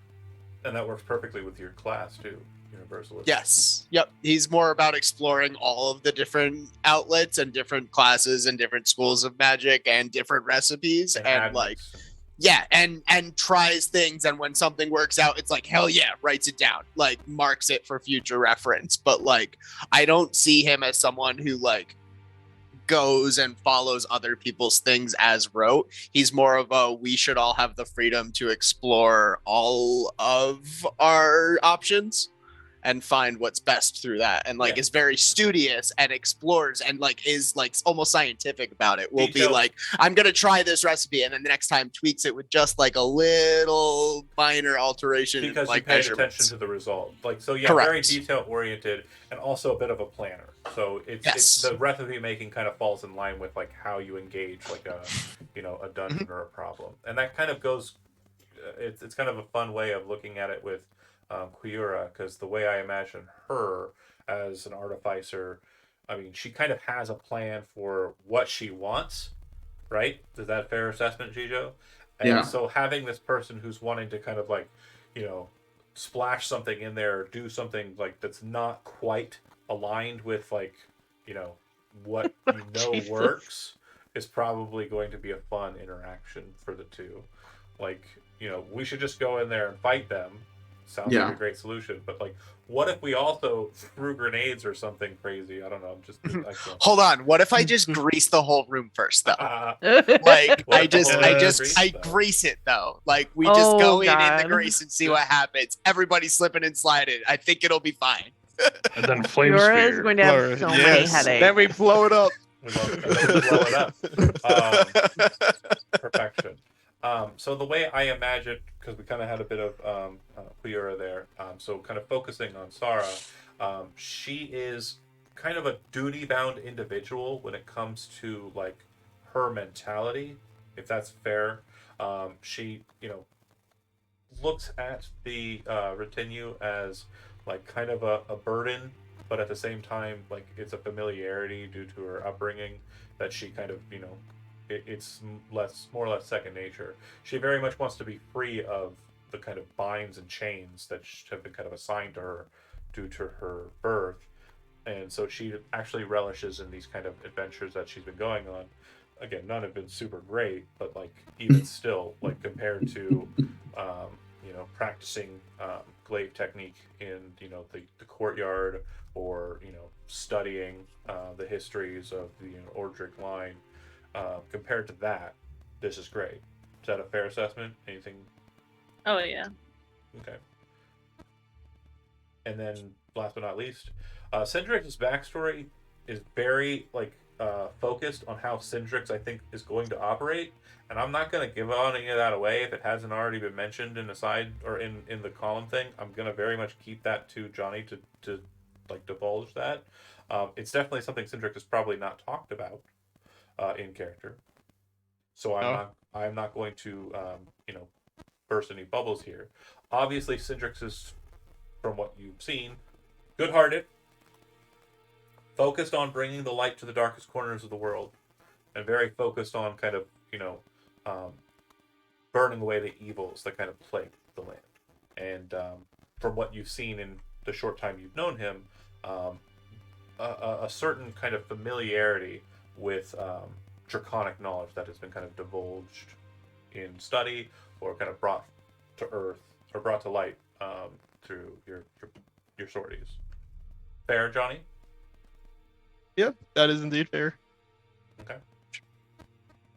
and that works perfectly with your class too, Universalist. Yes. Yep. He's more about exploring all of the different outlets and different classes and different schools of magic and different recipes and like, yeah, and tries things, and when something works out, it's like, hell yeah, writes it down, like marks it for future reference. But like, I don't see him as someone who like goes and follows other people's things as wrote. He's more of a, we should all have the freedom to explore all of our options and find what's best through that, and like is very studious and explores and like is like almost scientific about it. Will be like, I'm gonna try this recipe, and then the next time tweaks it with just like a little minor alteration because like you paid attention to the result. Like, so yeah, correct. Very detail oriented and also a bit of a planner. So it's the recipe making kind of falls in line with like how you engage like a a dungeon or a problem, and that kind of goes. It's kind of a fun way of looking at it with Quiura, because the way I imagine her as an artificer, I mean, she kind of has a plan for what she wants, right? Is that a fair assessment, Gijo? And so having this person who's wanting to kind of like, splash something in there, or do something like that's not quite aligned with like, what works, is probably going to be a fun interaction for the two. Like, we should just go in there and fight them. Sounds like a great solution, but like, what if we also threw grenades or something crazy? I don't know. Hold on. What if I just grease the whole room first, though? Like, I grease it though. Like, we just go in the grease and see what happens. Everybody's slipping and sliding. I think it'll be fine. And then flame Quiura is going to have so many headaches. Then we blow it up. Blow it up. Perfection. So the way I imagine, because we kind of had a bit of Quiura there, so kind of focusing on Sara, she is kind of a duty-bound individual when it comes to like her mentality, if that's fair. She, looks at the retinue as like kind of a burden, but at the same time, like it's a familiarity due to her upbringing that she kind of, it's more or less second nature. She very much wants to be free of the kind of binds and chains that have been kind of assigned to her due to her birth, and so she actually relishes in these kind of adventures that she's been going on. Again, none have been super great, but like even still, like compared to, practicing glaive technique in the courtyard, or studying the histories of the Ordric line, compared to that, this is great. Is that a fair assessment? Anything? Oh yeah. Okay. And then, last but not least, Cindrix's backstory is very focused on how Cindrix, I think, is going to operate, and I'm not going to give any of that away if it hasn't already been mentioned in the side or in the column thing. I'm going to very much keep that to Johnny to divulge that. It's definitely something Cindrix has probably not talked about in character, so I'm not going to burst any bubbles here. Obviously, Cindrix is, from what you've seen, good-hearted, focused on bringing the light to the darkest corners of the world, and very focused on kind of, burning away the evils that kind of plague the land. And from what you've seen in the short time you've known him, a certain kind of familiarity with draconic knowledge that has been kind of divulged in study, or kind of brought to earth, or brought to light through your sorties. Fair, Johnny? Yeah, that is indeed fair. Okay.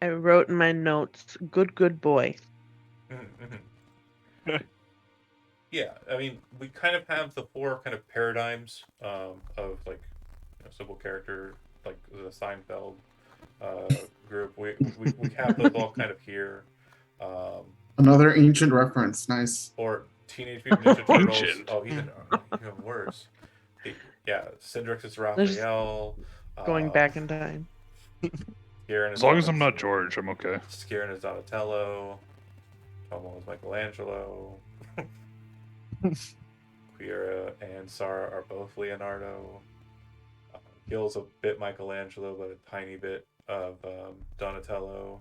I wrote in my notes, good boy. Yeah, I mean, we kind of have the four kind of paradigms of simple character, like the Seinfeld group. We have those all kind of here. Another ancient reference. Nice. Or Teenage Mutant Ninja Turtles. Ancient. Oh, even worse. Cindrix is They're just Raphael. Going back in time. Garen As long as I'm not George, I'm okay. Scarin is Donatello. Tomo is Michelangelo. Quira and Sara are both Leonardo. Gil's a bit Michelangelo, but a tiny bit of Donatello,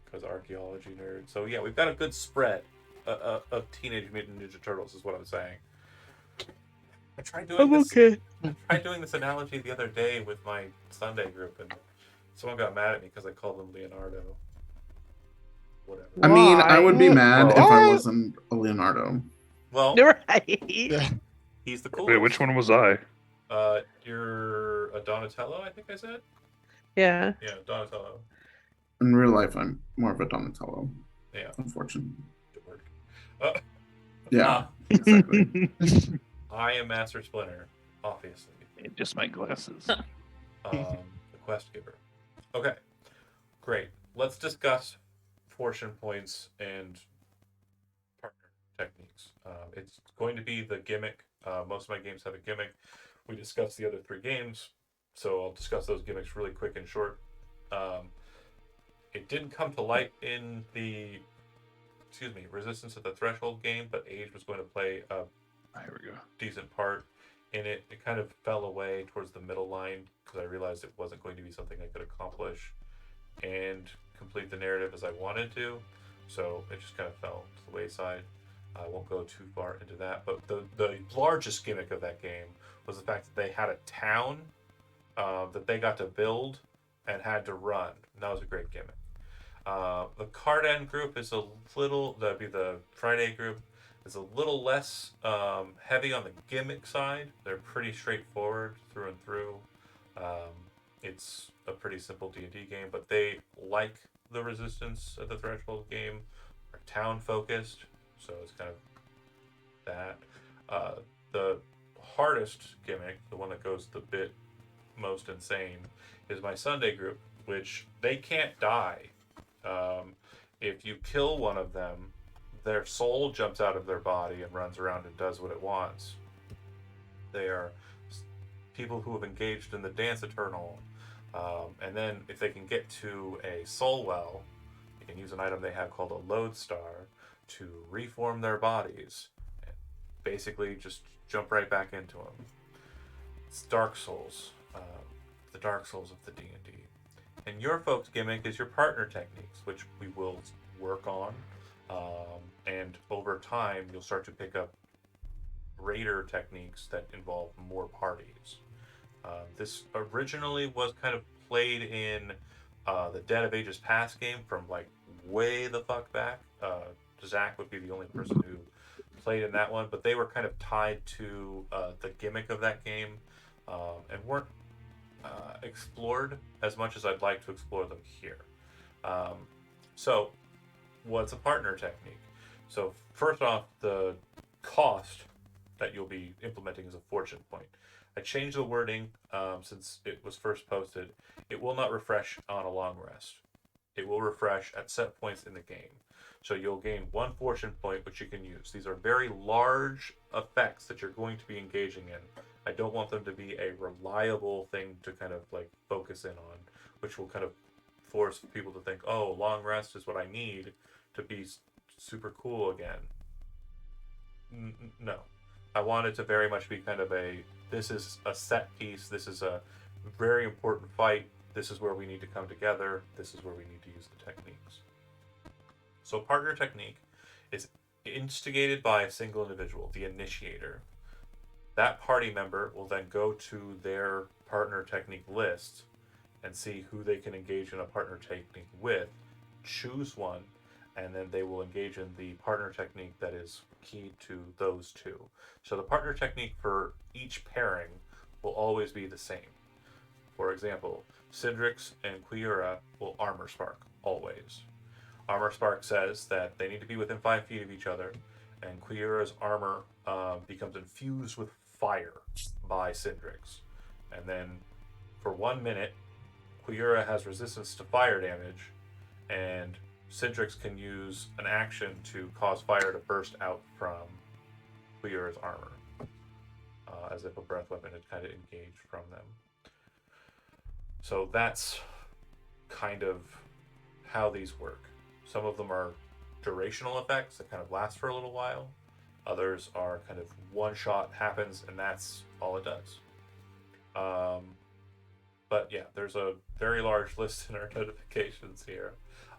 because archaeology nerd. So yeah, we've got a good spread of Teenage Mutant Ninja Turtles, is what I'm saying. I tried doing this analogy the other day with my Sunday group, and someone got mad at me because I called them Leonardo. Whatever. I mean, I would be mad Well, if I wasn't a Leonardo. Well, Right. Yeah. he's the coolest. Wait, which one was I? You're a Donatello, I think I said? Yeah. Yeah, Donatello. In real life, I'm more of a Donatello. Yeah. Unfortunately. Uh, Yeah, exactly. I am Master Splinter, obviously. Just my glasses. The quest giver. Okay, great. Let's discuss fortune points and partner techniques. It's going to be the gimmick. Most of my games have a gimmick. We discussed the other three games, so I'll discuss those gimmicks really quick and short. It didn't come to light in the Resistance at the Threshold game, but Age was going to play a Here we go. decent part in it. It kind of fell away towards the middle line because I realized it wasn't going to be something I could accomplish and complete the narrative as I wanted to, so it just kind of fell to the wayside. I won't go too far into that, but the largest gimmick of that game was the fact that they had a town that they got to build and had to run. And that was a great gimmick. The Cardan group is that'd be the Friday group, is a little less heavy on the gimmick side. They're pretty straightforward through and through. It's a pretty simple D&D game, but they, like the Resistance at the Threshold game, are town focused, so it's kind of that. The hardest gimmick, the one that goes the bit most insane, is my Sunday group, which they can't die. If you kill one of them, their soul jumps out of their body and runs around and does what it wants. They are people who have engaged in the Dance Eternal. And then if they can get to a soul well, they can use an item they have called a lodestar to reform their bodies and basically just jump right back into them. It's Dark Souls, the Dark Souls of the D&D. And your folks' gimmick is your partner techniques, which we will work on. And over time, you'll start to pick up greater techniques that involve more parties. This originally was kind of played in the Dead of Ages Past game from like way the fuck back. Zach would be the only person who played in that one, but they were kind of tied to the gimmick of that game and weren't explored as much as I'd like to explore them here. So, what's a partner technique? So, first off, the cost that you'll be implementing is a fortune point. I changed the wording since it was first posted. It will not refresh on a long rest. It will refresh at set points in the game. So you'll gain one fortune point, which you can use. These are very large effects that you're going to be engaging in. I don't want them to be a reliable thing to kind of like focus in on, which will kind of force people to think, oh, long rest is what I need to be super cool again. No. I want it to very much be kind of this is a set piece, this is a very important fight, this is where we need to come together, this is where we need to use the techniques. So partner technique is instigated by a single individual, the initiator. That party member will then go to their partner technique list and see who they can engage in a partner technique with, choose one, and then they will engage in the partner technique that is key to those two. So the partner technique for each pairing will always be the same. For example, Cindrix and Quiura will armor spark, always. Armor spark says that they need to be within 5 feet of each other, and Quiura's armor becomes infused with fire by Cindrix. And then for 1 minute, Quiura has resistance to fire damage, and Cindrix can use an action to cause fire to burst out from Quiura's armor, as if a breath weapon had kind of engaged from them. So that's kind of how these work. Some of them are durational effects that kind of last for a little while. Others are kind of one shot happens and that's all it does. But yeah, there's a very large list in our notifications here.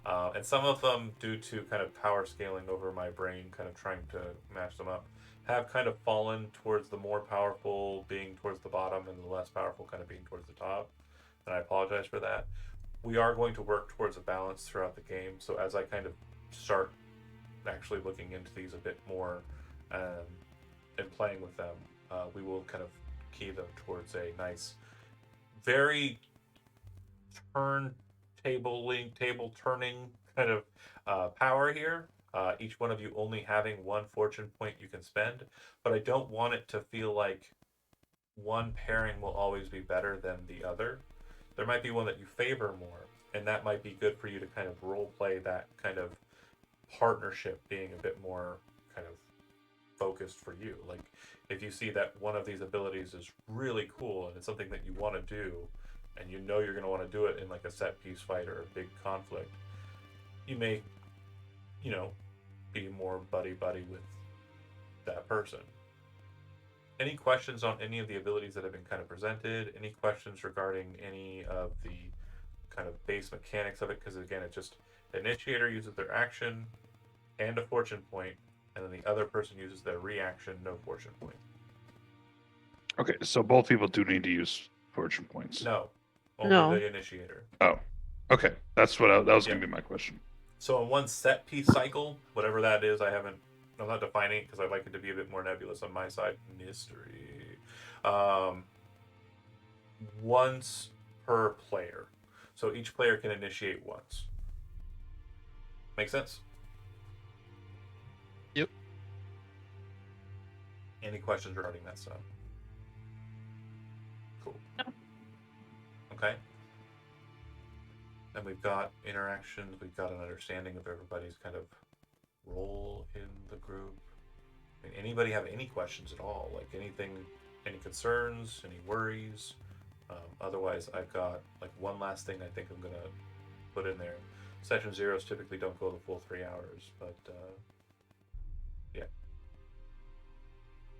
And some of them, due to kind of power scaling over my brain, kind of trying to match them up, have kind of fallen towards the more powerful being towards the bottom and the less powerful kind of being towards the top. And I apologize for that. We are going to work towards a balance throughout the game. So as I kind of start actually looking into these a bit more and playing with them, we will kind of key them towards a nice, very table turning kind of power here. Each one of you only having one fortune point you can spend, but I don't want it to feel like one pairing will always be better than the other. There might be one that you favor more, and that might be good for you to kind of role play that kind of partnership being a bit more kind of focused for you. Like if you see that one of these abilities is really cool and it's something that you want to do, and you know you're going to want to do it in like a set piece fight or a big conflict, you may, be more buddy with that person. Any questions on any of the abilities that have been kind of presented? Any questions regarding any of the kind of base mechanics of it? Because again, it's just the initiator uses their action and a fortune point, and then the other person uses their reaction, no fortune point. Okay, so both people do need to use fortune points. No, only the initiator. Oh, okay. That's what that was going to be my question. So in one set piece cycle, whatever that is, I'm not defining it because I'd like it to be a bit more nebulous on my side. Mystery. Once per player. So each player can initiate once. Make sense? Yep. Any questions regarding that stuff? Cool. No. Okay. And we've got interactions, we've got an understanding of everybody's kind of role in the group. I mean, anybody have any questions at all? Like anything, any concerns, any worries? Otherwise, I've got like one last thing I think I'm going to put in there. Session zeros typically don't go the full 3 hours, but yeah.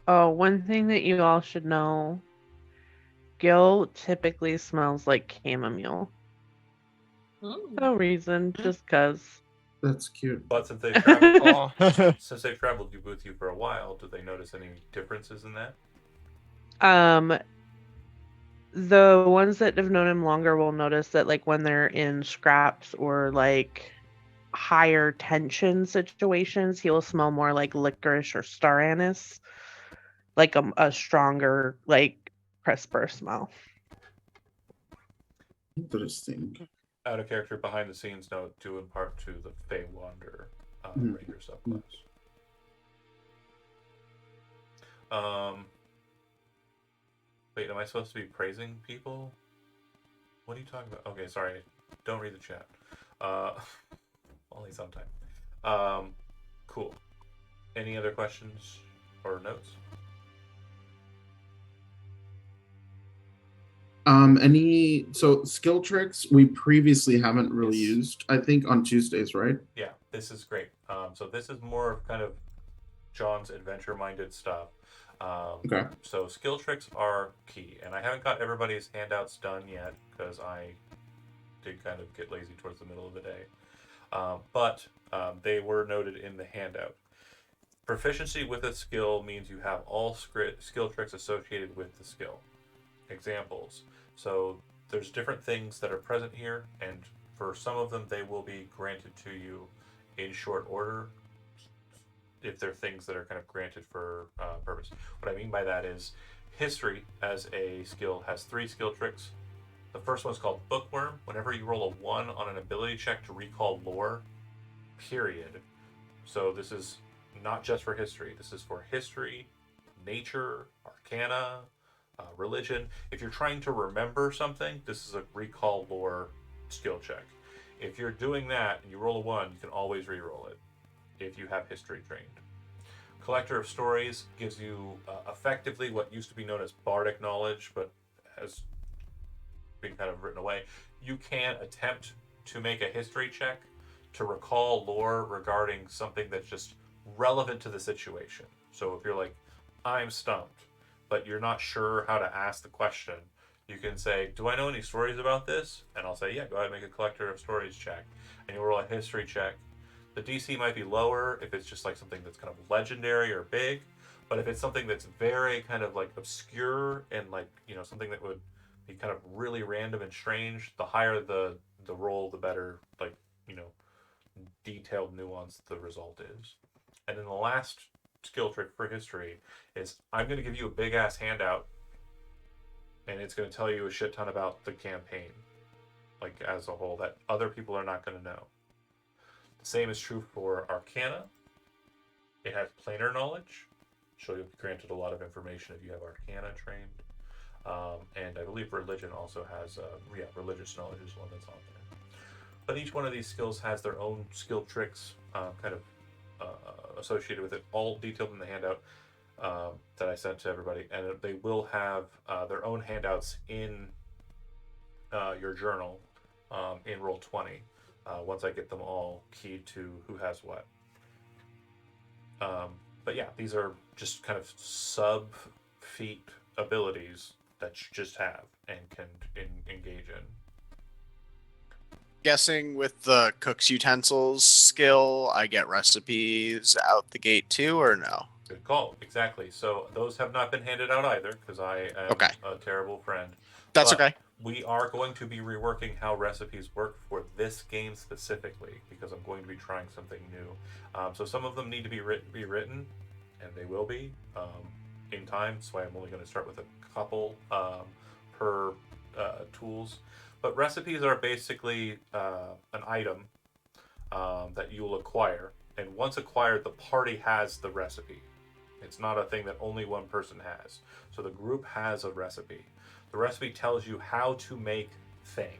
Oh, one thing that you all should know, Gil typically smells like chamomile. Ooh. No reason, just 'cause. That's cute. But since they've traveled, Aw. since they've traveled with you for a while, do they notice any differences in that? The ones that have known him longer will notice that like when they're in scraps or like higher tension situations, he'll smell more like licorice or star anise, like a stronger, like crisper smell. Interesting. Out of character, behind the scenes note due in part to the Fey Wander Mhm. Ranger subclass. Wait, am I supposed to be praising people? What are you talking about? Okay, sorry. Don't read the chat. Only sometime. Cool. Any other questions or notes? Any skill tricks we previously haven't really Yes. used, I think, on Tuesdays, right? Yeah, this is great. So this is more of kind of John's adventure-minded stuff. Okay. So skill tricks are key, and I haven't got everybody's handouts done yet because I did kind of get lazy towards the middle of the day. But they were noted in the handout. Proficiency with a skill means you have all skill tricks associated with the skill. Examples. So there's different things that are present here, and for some of them, they will be granted to you in short order if they're things that are kind of granted for purpose. What I mean by that is history as a skill has 3 skill tricks. The first one is called Bookworm. Whenever you roll a 1 on an ability check to recall lore, period. So this is not just for history. This is for history, nature, arcana, religion. If you're trying to remember something, this is a recall lore skill check. If you're doing that and you roll a 1, you can always re-roll it if you have history trained. Collector of Stories gives you effectively what used to be known as bardic knowledge, but has been kind of written away. You can attempt to make a history check to recall lore regarding something that's just relevant to the situation. So if you're like, I'm stumped, but you're not sure how to ask the question, you can say, do I know any stories about this? And I'll say, yeah, go ahead and make a Collector of Stories check. And you'll roll a history check. The DC might be lower if it's just like something that's kind of legendary or big, but if it's something that's very kind of like obscure and like, something that would be kind of really random and strange, the higher the roll, the better, like, detailed nuance the result is. And then the last skill trick for history is I'm going to give you a big ass handout, and it's going to tell you a shit ton about the campaign, like as a whole, that other people are not going to know. The same is true for Arcana. It has planar knowledge, so you'll be granted a lot of information if you have Arcana trained. And I believe Religion also has, religious knowledge is one that's on there. But each one of these skills has their own skill tricks, kind of associated with it, all detailed in the handout that I sent to everybody. And they will have their own handouts in your journal in Roll20. Once I get them all keyed to who has what. But yeah, these are just kind of sub-feat abilities that you just have and can engage in. Guessing with the cook's utensils skill, I get recipes out the gate too, or no? Good call. Exactly. So those have not been handed out either because I am Okay. a terrible friend. That's But okay. we are going to be reworking how recipes work for this game specifically because I'm going to be trying something new. So some of them need to be rewritten, and they will be in time. So I'm only going to start with a couple per tools. But recipes are basically an item that you will acquire. And once acquired, the party has the recipe. It's not a thing that only one person has. So the group has a recipe. The recipe tells you how to make thing.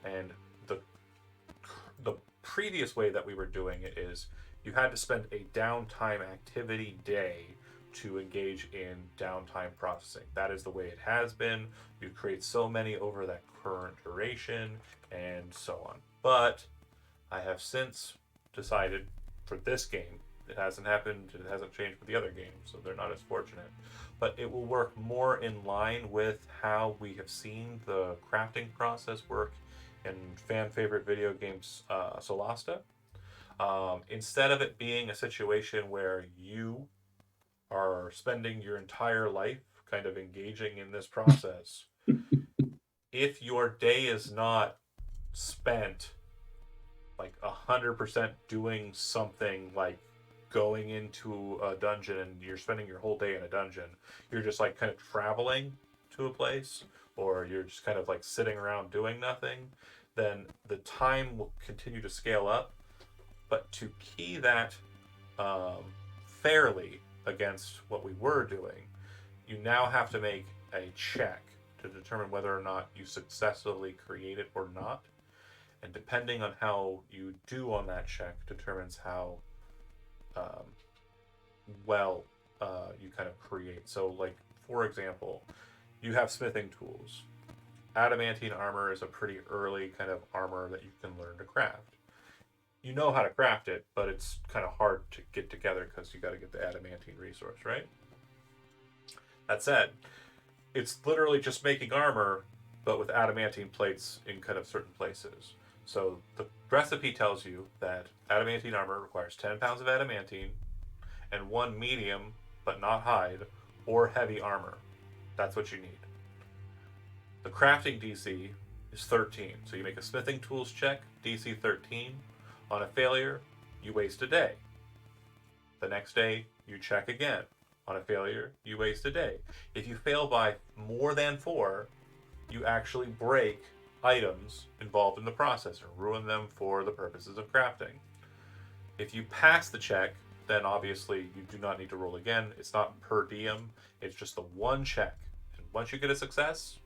And the previous way that we were doing it is you had to spend a downtime activity day to engage in downtime processing. That is the way it has been. You create so many over that current duration and so on. But I have since decided for this game, it hasn't happened, it hasn't changed with the other games, so they're not as fortunate. But it will work more in line with how we have seen the crafting process work in fan favorite video games Solasta. Instead of it being a situation where you are spending your entire life kind of engaging in this process, if your day is not spent like 100% doing something like going into a dungeon and you're spending your whole day in a dungeon, you're just like kind of traveling to a place, or you're just kind of like sitting around doing nothing, then the time will continue to scale up. But to key that um, fairly against what we were doing, you now have to make a check to determine whether or not you successfully create it or not. And depending on how you do on that check determines how um, well you kind of create. So, like, for example, you have smithing tools. Adamantine armor is a pretty early kind of armor that you can learn to craft. You know how to craft it, but it's kind of hard to get together because you got to get the adamantine resource, right? That said, it's literally just making armor, but with adamantine plates in kind of certain places. So the recipe tells you that adamantine armor requires 10 pounds of adamantine and 1 medium, but not hide, or heavy armor. That's what you need. The crafting DC is 13. So you make a smithing tools check, DC 13. On a failure, you waste a day. The next day, you check again. On a failure, you waste a day. If you fail by more than 4, you actually break items involved in the process and ruin them for the purposes of crafting. If you pass the check, then obviously you do not need to roll again. It's not per diem, it's just the one check. And once you get a success,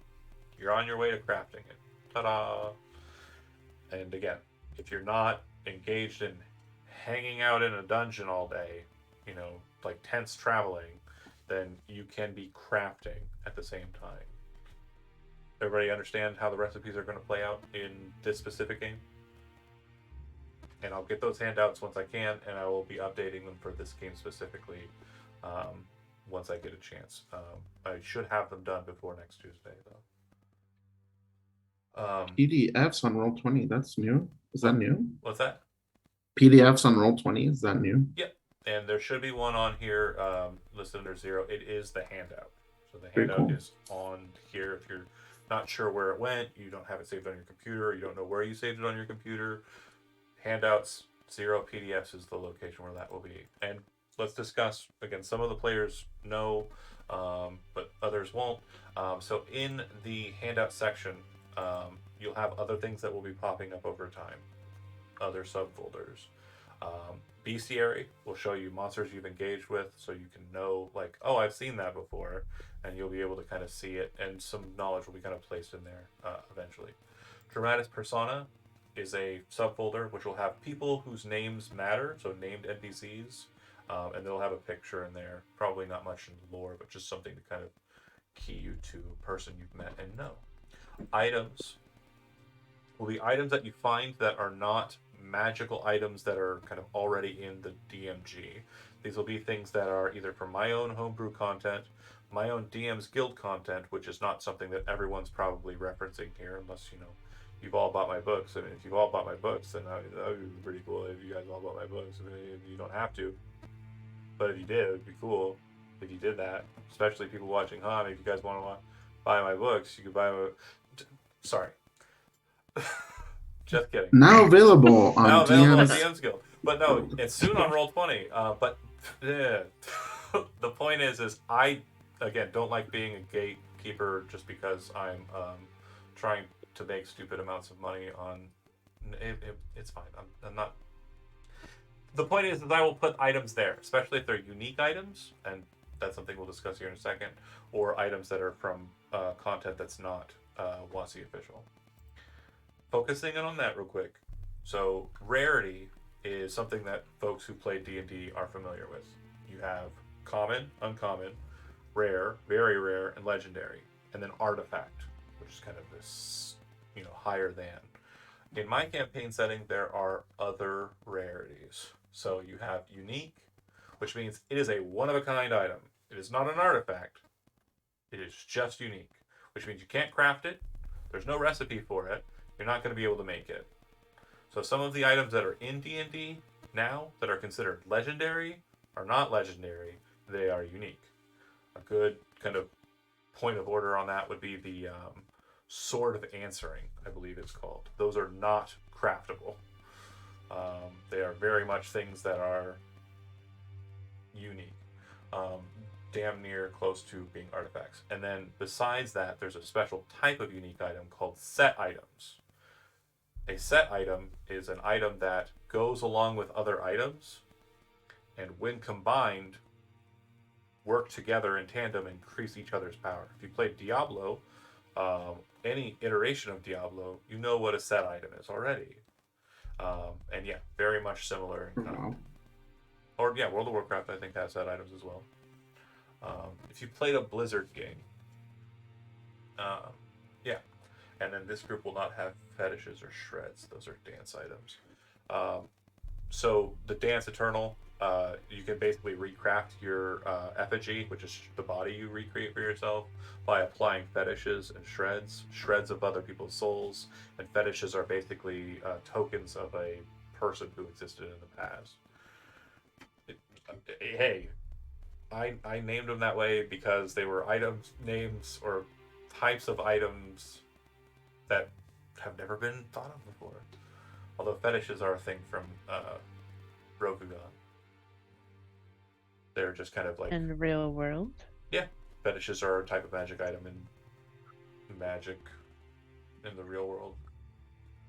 you're on your way to crafting it. Ta-da! And again, if you're not engaged in hanging out in a dungeon all day, you know, like tense traveling, then you can be crafting at the same time. Everybody understand how the recipes are going to play out in this specific game? And I'll get those handouts once I can, and I will be updating them for this game specifically once I get a chance. I should have them done before next Tuesday, though. PDFs on Roll20, that's new. Is that new? What's that? PDFs on Roll20, is that new? Yep. And there should be one on here listed under 0. It is the handout. So the Very handout cool. is on here. If you're not sure where it went, you don't have it saved on your computer, you don't know where you saved it on your computer, handouts 0 PDFs is the location where that will be. And let's discuss again. Some of the players know, but others won't. So in the handout section, you'll have other things that will be popping up over time, other subfolders. Bestiary will show you monsters you've engaged with, so you can know, like, oh, I've seen that before, and you'll be able to kind of see it, and some knowledge will be kind of placed in there eventually. Dramatis Persona is a subfolder which will have people whose names matter, so named NPCs, and they'll have a picture in there. Probably not much in lore, but just something to kind of key you to a person you've met and know. Items will be items that you find that are not magical items that are kind of already in the DMG. These will be things that are either from my own homebrew content, my own DM's Guild content, which is not something that everyone's probably referencing here, unless, you know, you've all bought my books. I mean, if you've all bought my books, then that would be pretty cool if you guys all bought my books. I mean, you don't have to, but if you did, it would be cool if you did that. Especially people watching home. If you guys want to buy my books, you could buy my. Sorry. Just kidding. Now available on Now available on DM's. DM's Guild. But no, it's soon on Roll20. But the point is I, again, don't like being a gatekeeper just because I'm trying to make stupid amounts of money on. It's fine. I'm not. The point is I will put items there, especially if they're unique items, and that's something we'll discuss here in a second, or items that are from content that's not WotC official. Focusing in on that real quick. So rarity is something that folks who play D&D are familiar with. You have common, uncommon, rare, very rare, and legendary, and then artifact, which is kind of this, you know, higher than. In my campaign setting, there are other rarities. So you have unique, which means it is a one-of-a-kind item. It is not an artifact. It is just unique, which means you can't craft it. There's no recipe for it. You're not going to be able to make it. So some of the items that are in D&D now that are considered legendary are not legendary, they are unique. A good kind of point of order on that would be the Sword of Answering, I believe it's called. Those are not craftable. They are very much things that are unique, damn near close to being artifacts. And then besides that, there's a special type of unique item called set items. A set item is an item that goes along with other items, and when combined, work together in tandem and increase each other's power. If you played Diablo, any iteration of Diablo, you know what a set item is already. And yeah, very much similar. Or yeah, World of Warcraft I think has set items as well. If you played a Blizzard game, yeah, and then this group will not have fetishes or shreds. Those are dance items. So the Dance Eternal, you can basically recraft your effigy, which is the body you recreate for yourself, by applying fetishes and shreds of other people's souls. And fetishes are basically tokens of a person who existed in the past. Hey, I named them that way because they were items, names, or types of items that have never been thought of before. Although fetishes are a thing from Rokugan. They're just kind of like... In the real world? Yeah. Fetishes are a type of magic item in magic in the real world.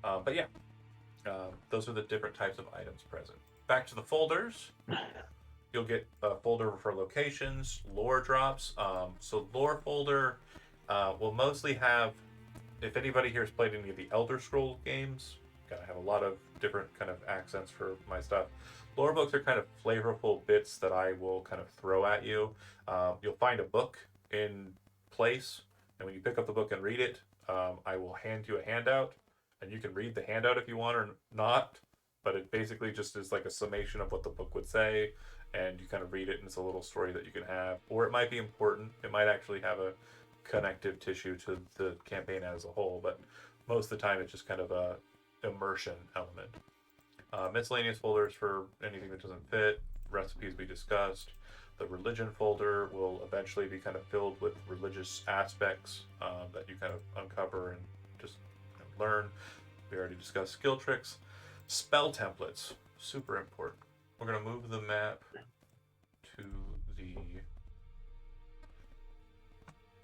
But yeah. Those are the different types of items present. Back to the folders. You'll get a folder for locations, lore drops. So lore folder will mostly have... If anybody here has played any of the Elder Scrolls games, I have a lot of different kind of accents for my stuff. Lore books are kind of flavorful bits that I will kind of throw at you. You'll find a book in place, and when you pick up the book and read it, I will hand you a handout, and you can read the handout if you want or not, but it basically just is like a summation of what the book would say, and you kind of read it, and it's a little story that you can have. Or it might be important. It might actually have a connective tissue to the campaign as a whole, but most of the time it's just kind of a immersion element. Miscellaneous folders for anything that doesn't fit, recipes we discussed. The religion folder will eventually be kind of filled with religious aspects that you kind of uncover and just learn. We already discussed skill tricks. Spell templates, super important. We're going to move the map to the...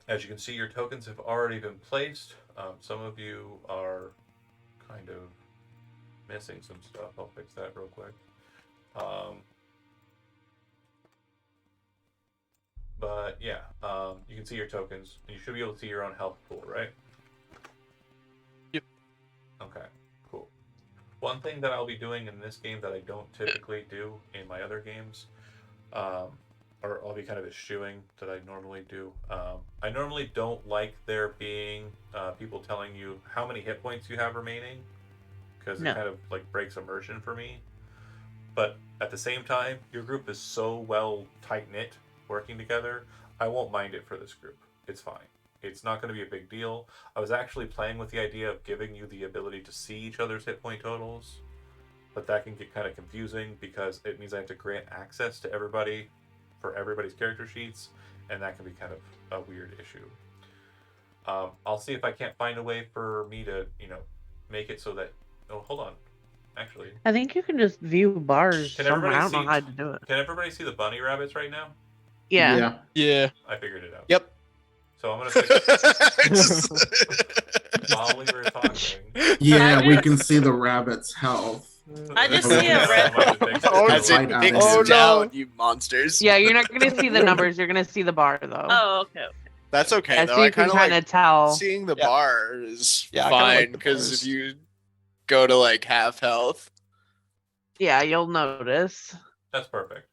As you can see, your tokens have already been placed. Some of you are kind of missing some stuff. I'll fix that real quick. But yeah, you can see your tokens, and you should be able to see your own health pool, right? Yep. Okay, cool. One thing that I'll be doing in this game that I don't typically do in my other games, or I'll be kind of eschewing that I normally do. I normally don't like there being people telling you how many hit points you have remaining, because it kind of like breaks immersion for me. But at the same time, your group is so well tight-knit working together, I won't mind it for this group. It's fine. It's not going to be a big deal. I was actually playing with the idea of giving you the ability to see each other's hit point totals, but that can get kind of confusing because it means I have to grant access to everybody for everybody's character sheets, and that can be kind of a weird issue. I'll see if I can't find a way for me to, make it so that... Oh, hold on. Actually, I think you can just view bars Can somewhere. everybody I don't know see- how to do it. can everybody see the bunny rabbits right now? Yeah. Yeah. I figured it out. Yep. So I'm going to while we were talking... Yeah, we can see the rabbit's health. I just Oh, see a yeah. red. As it no. digs Oh, down, no. you monsters. Yeah, you're not going to see the numbers. You're going to see the bar, though. Oh, okay. That's okay, Yeah, though. so I you can kind of kind like of tell. seeing the Yeah. bar is Yeah, I kinda like fine, the because bars. if you go to like half health, Yeah, you'll notice. That's perfect.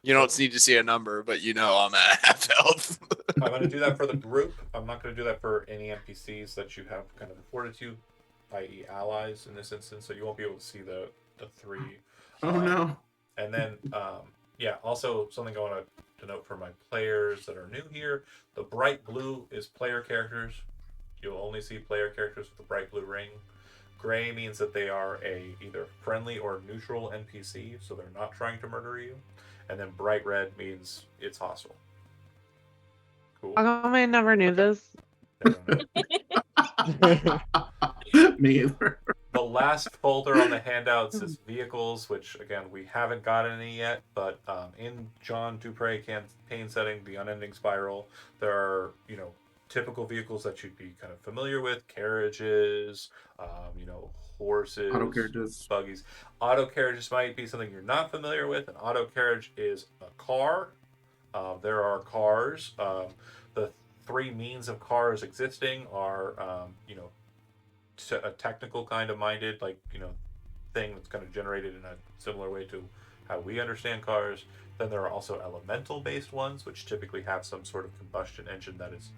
you don't need to see a number, but I'm at half health. I'm going to do that for the group. I'm not going to do that for any NPCs that you have kind of afforded to, i.e. allies in this instance, so you won't be able to see the three. Oh no. And then, also something I want to note for my players that are new here, the bright blue is player characters. You'll only see player characters with the bright blue ring. Gray means that they are a either friendly or neutral NPC, so they're not trying to murder you. And then bright red means it's hostile. Cool. How come I never knew this? I don't know. Me either. The last folder on the handouts is vehicles, which again we haven't got any yet. But in John Dupre campaign setting, the Unending Spiral, there are typical vehicles that you'd be kind of familiar with: carriages, horses, Auto carriages. buggies. Auto carriages might be something you're not familiar with. An auto carriage is a car. There are cars. The three means of cars existing are a technical kind of minded, thing that's kind of generated in a similar way to how we understand cars. Then there are also elemental based ones, which typically have some sort of combustion engine that is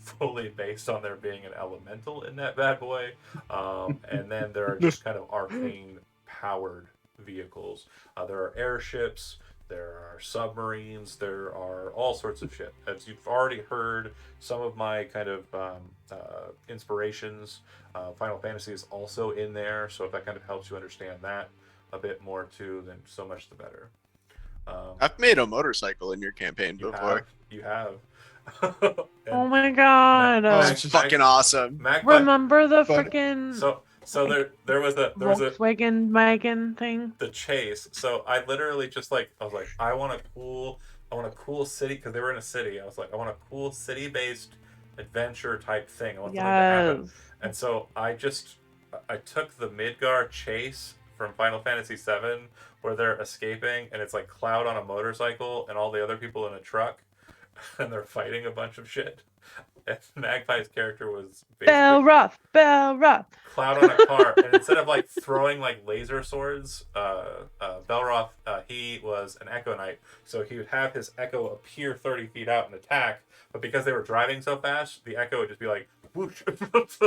fully based on there being an elemental in that bad boy. And then there are just kind of arcane powered vehicles. There are airships, there are submarines, there are all sorts of shit. As you've already heard, some of my kind of inspirations, Final Fantasy is also in there, so if that kind of helps you understand that a bit more too, then so much the better. I've made a motorcycle in your campaign before. You have. Oh my god! It's fucking awesome. Remember the freaking So there was a Volkswagen wagon thing? The chase. So I literally just I was like, I want a cool city, because they were in a city. I was like, I want a cool city-based adventure type thing. I want something to happen. And so I took the Midgar chase from Final Fantasy VII, where they're escaping, and it's like Cloud on a motorcycle and all the other people in a truck, and they're fighting a bunch of shit. And Magpie's character was Belroth. Cloud on a car, and instead of throwing laser swords, Belroth, he was an Echo Knight, so he would have his Echo appear 30 feet out and attack. But because they were driving so fast, the Echo would just be like whoosh,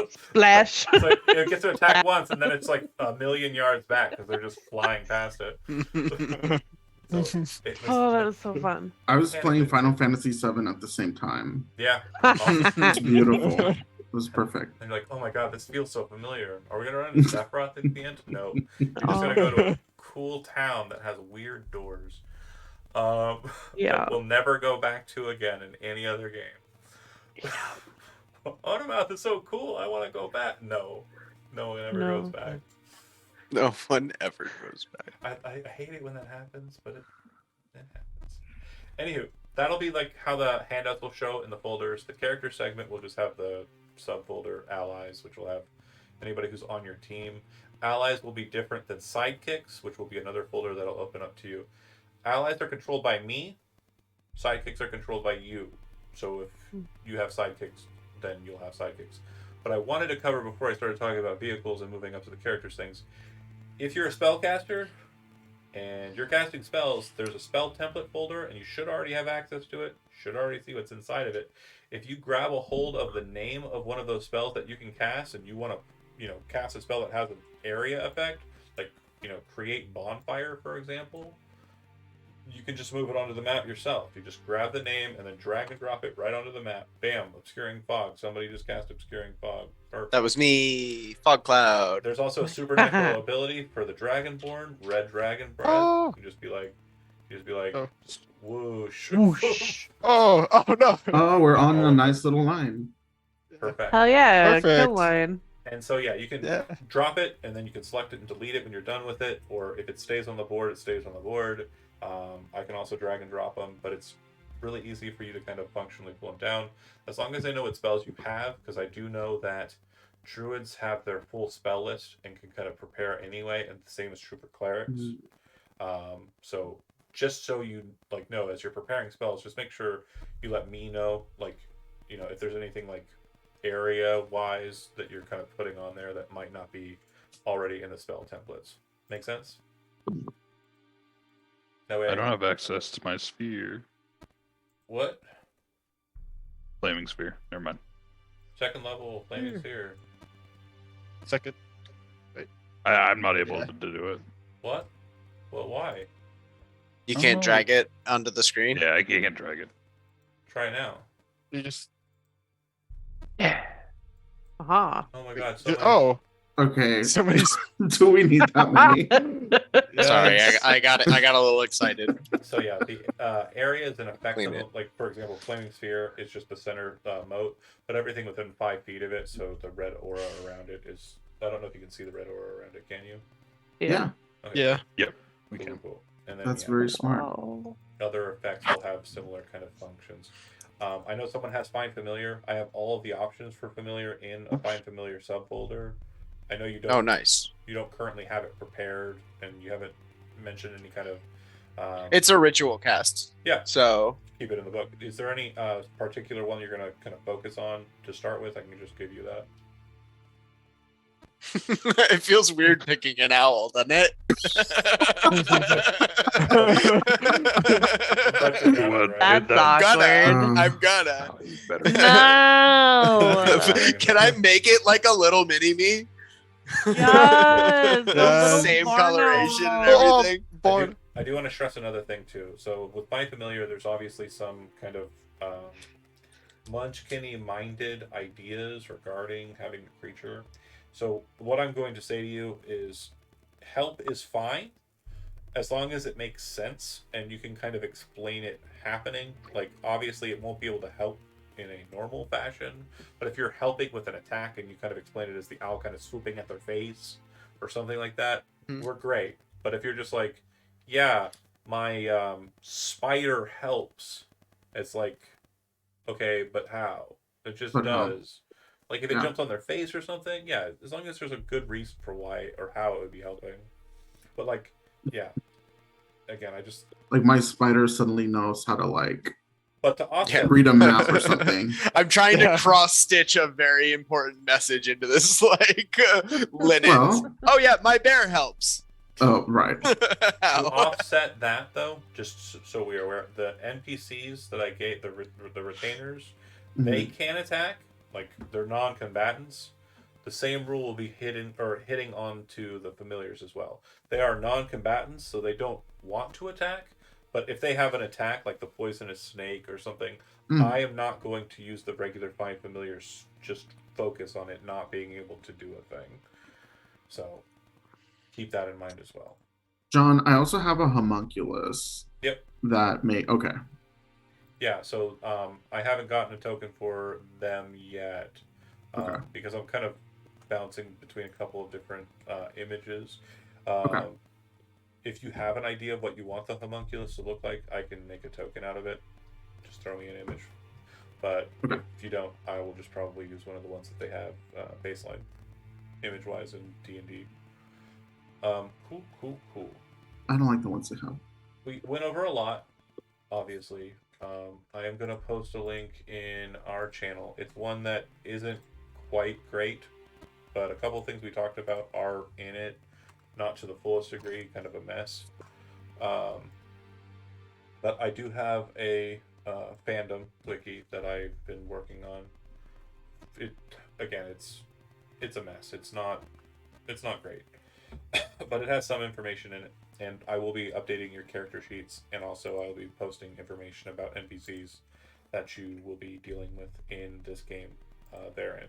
splash. So it gets to attack once, and then it's like a million yards back because they're just flying past it. That was so fun. I was playing Final Fantasy VII at the same time. Yeah. It's beautiful. It was perfect. And you're like, oh my god, this feels so familiar. Are we going to run into Sephiroth at the end? No. You're just going to go to a cool town that has weird doors. Yeah. That we'll never go back to again in any other game. Yeah. Automouth is so cool. I want to go back. No. No one ever goes back. No one ever goes back. I hate it when that happens, but it happens. Anywho, that'll be how the handouts will show in the folders. The character segment will just have the subfolder allies, which will have anybody who's on your team. Allies will be different than sidekicks, which will be another folder that'll open up to you. Allies are controlled by me. Sidekicks are controlled by you. So if you have sidekicks, then you'll have sidekicks. But I wanted to cover, before I started talking about vehicles and moving up to the characters things, if you're a spellcaster and you're casting spells, there's a spell template folder, and you should already have access to it. Should already see what's inside of it. If you grab a hold of the name of one of those spells that you can cast, and you want to, cast a spell that has an area effect, create bonfire, for example, you can just move it onto the map yourself. You just grab the name and then drag and drop it right onto the map. Bam, obscuring fog. Somebody just cast obscuring fog. Perfect. That was me, Fog Cloud. There's also a supernatural ability for the Dragonborn, Red Dragon Breath. You can just be like, whoosh. Whoosh. Oh no. Oh, we're on a nice little line. Perfect. Hell yeah, Perfect. kill line. And so you can drop it, and then you can select it and delete it when you're done with it. Or if it stays on the board, it stays on the board. I can also drag and drop them, but it's really easy for you to kind of functionally pull them down, as long as I know what spells you have, because I do know that druids have their full spell list and can kind of prepare anyway, and the same is true for clerics. So just so you know, as you're preparing spells, just make sure you let me know, if there's anything area wise that you're kind of putting on there that might not be already in the spell templates. Make sense? That way I don't have access to my sphere. What? Flaming sphere. Never mind. Second level flaming sphere. Second. I'm not able to do it. What? Well, why? You can't drag it onto the screen? Yeah, I can't drag it. Try now. You just. Aha. Oh my god. Oh. Okay. So many. Do we need that many? Sorry, Yes. I got it. I got a little excited. So yeah, the area is an effect Clean of it. like, for example, flaming sphere is just the center moat, but everything within 5 feet of it. So the red aura around it is. I don't know if you can see the red aura around it. Can you? Yeah, Okay. Yeah. Yep. We Cool, can. cool. And then that's yeah, very smart. Wow. other effects will have similar kind of functions. I know someone has Find Familiar. I have all of the options for Familiar in a Find Familiar subfolder. I know you don't. Oh, nice. You don't currently have it prepared, and you haven't mentioned any kind of. It's a ritual cast. Yeah. So Keep it in the book. Is there any particular one you're going to kind of focus on to start with? I can just give you that. it feels weird picking an owl, doesn't it? But you're gonna, What? right? That's That- awkward. I'm gonna. Oh, you better. No. Can I make it like a little mini me? Yes. A little Same barn coloration and owl. everything. Barn. I do want to stress another thing too. So with Find Familiar, there's obviously some kind of Munchkin-y-minded ideas regarding having a creature. So what I'm going to say to you is, help is fine as long as it makes sense and you can kind of explain it happening. Like obviously, it won't be able to help in a normal fashion, but if you're helping with an attack and you kind of explain it as the owl kind of swooping at their face or something like that, we're great. But if you're just like, yeah, my spider helps, it's like, okay, but how? It just But how? does. Like if it Yeah. jumps on their face or something, yeah, as long as there's a good reason for why or how it would be helping. But like, yeah. Again, I just. Like my spider suddenly knows how to like But to offset, read a map or something. I'm trying Yeah. to cross stitch a very important message into this like linen. Well, Oh yeah, my bear helps. oh right. to Ow. offset that though, just so we are aware, the NPCs that I gave the retainers, they can attack. Like they're non-combatants. The same rule will be hitting onto the familiars as well. They are non-combatants, so they don't want to attack. But if they have an attack, like the poisonous snake or something, I am not going to use the regular Find Familiars. Just focus on it not being able to do a thing. So keep that in mind as well. John, I also have a homunculus. Yep. That may okay. Yeah, so I haven't gotten a token for them yet Okay. because I'm kind of bouncing between a couple of different images. Okay. If you have an idea of what you want the homunculus to look like, I can make a token out of it. Just throw me an image. But Okay. if you don't, I will just probably use one of the ones that they have baseline image-wise in D&D. Cool. I don't like the ones they have. We went over a lot, obviously. I am going to post a link in our channel. It's one that isn't quite great, but a couple things we talked about are in it. Not to the fullest degree, kind of a mess. But I do have a fandom wiki that I've been working on. It's a mess. It's not great, but it has some information in it. And I will be updating your character sheets, and also I'll be posting information about NPCs that you will be dealing with in this game therein.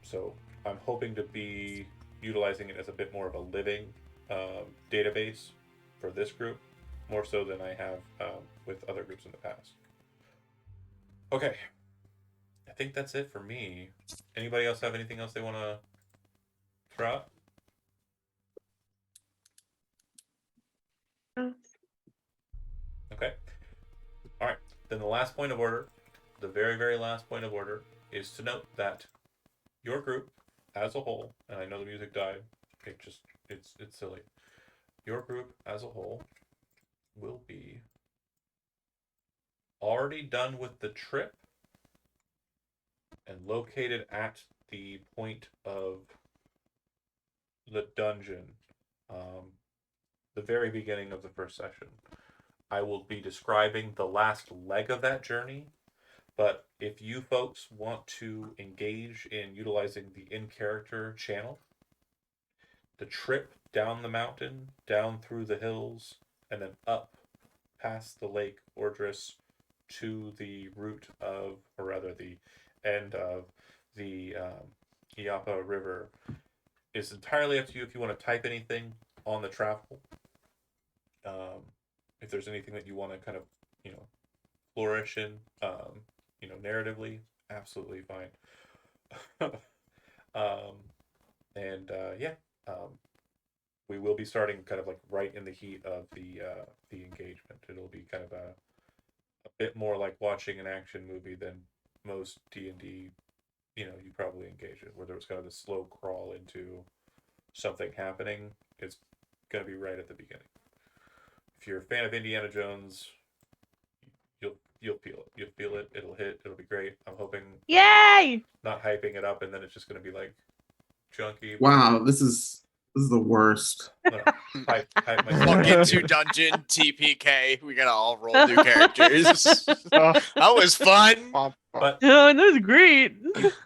So I'm hoping to be utilizing it as a bit more of a living database for this group, more so than I have with other groups in the past. Okay. I think that's it for me. Anybody else have anything else they want to throw out? Okay. All right. Then the last point of order, the very, very last point of order, is to note that your group as a whole, and I know the music died, it's silly. Your group as a whole will be already done with the trip and located at the point of the dungeon, the very beginning of the first session. I will be describing the last leg of that journey, but if you folks want to engage in utilizing the in-character channel, the trip down the mountain, down through the hills, and then up past the lake Ordris to the root of, or rather the end of the Iapa River it's entirely up to you if you want to type anything on the travel. If there's anything that you want to kind of, you know, flourish in, narratively, absolutely fine. um, and yeah, um, we will be starting kind of like right in the heat of the engagement. It'll be kind of a bit more like watching an action movie than most D&D, you probably engage in, where there was kind of this slow crawl into something happening. It's going to be right at the beginning. If you're a fan of Indiana Jones, you'll feel it. You'll feel it. It'll hit. It'll be great. I'm hoping. Yay! Not hyping it up, and then it's just going to be like junky. Wow, this is the worst. Hype myself Walk up into here. dungeon TPK. We gotta all roll new characters. Uh, That was fun. But Oh, that was great.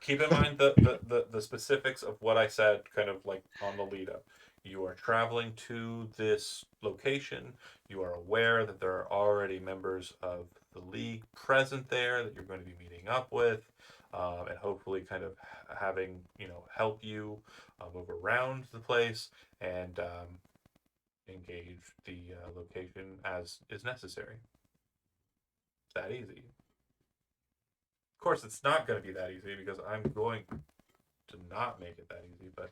keep in mind the specifics of what I said, kind of like on the lead up. You are traveling to this location. You are aware that there are already members of the league present there that you're going to be meeting up with, and hopefully kind of having help you move around the place and engage the location as is necessary. It's that easy. Of course, it's not going to be that easy because I'm going to not make it that easy, but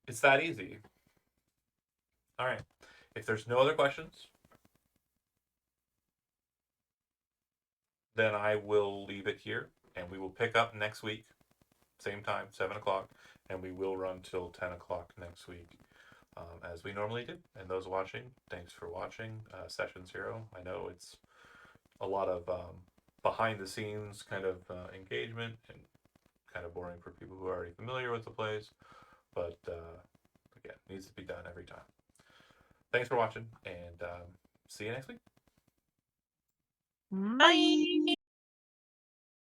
it's that easy. All right. If there's no other questions, then I will leave it here, and we will pick up next week, same time, 7 o'clock, and we will run till 10 o'clock next week, as we normally do. And those watching, thanks for watching Session 0. I know it's a lot of behind-the-scenes kind of engagement and kind of boring for people who are already familiar with the plays, but again, it needs to be done every time. Thanks for watching, and see you next week. Bye.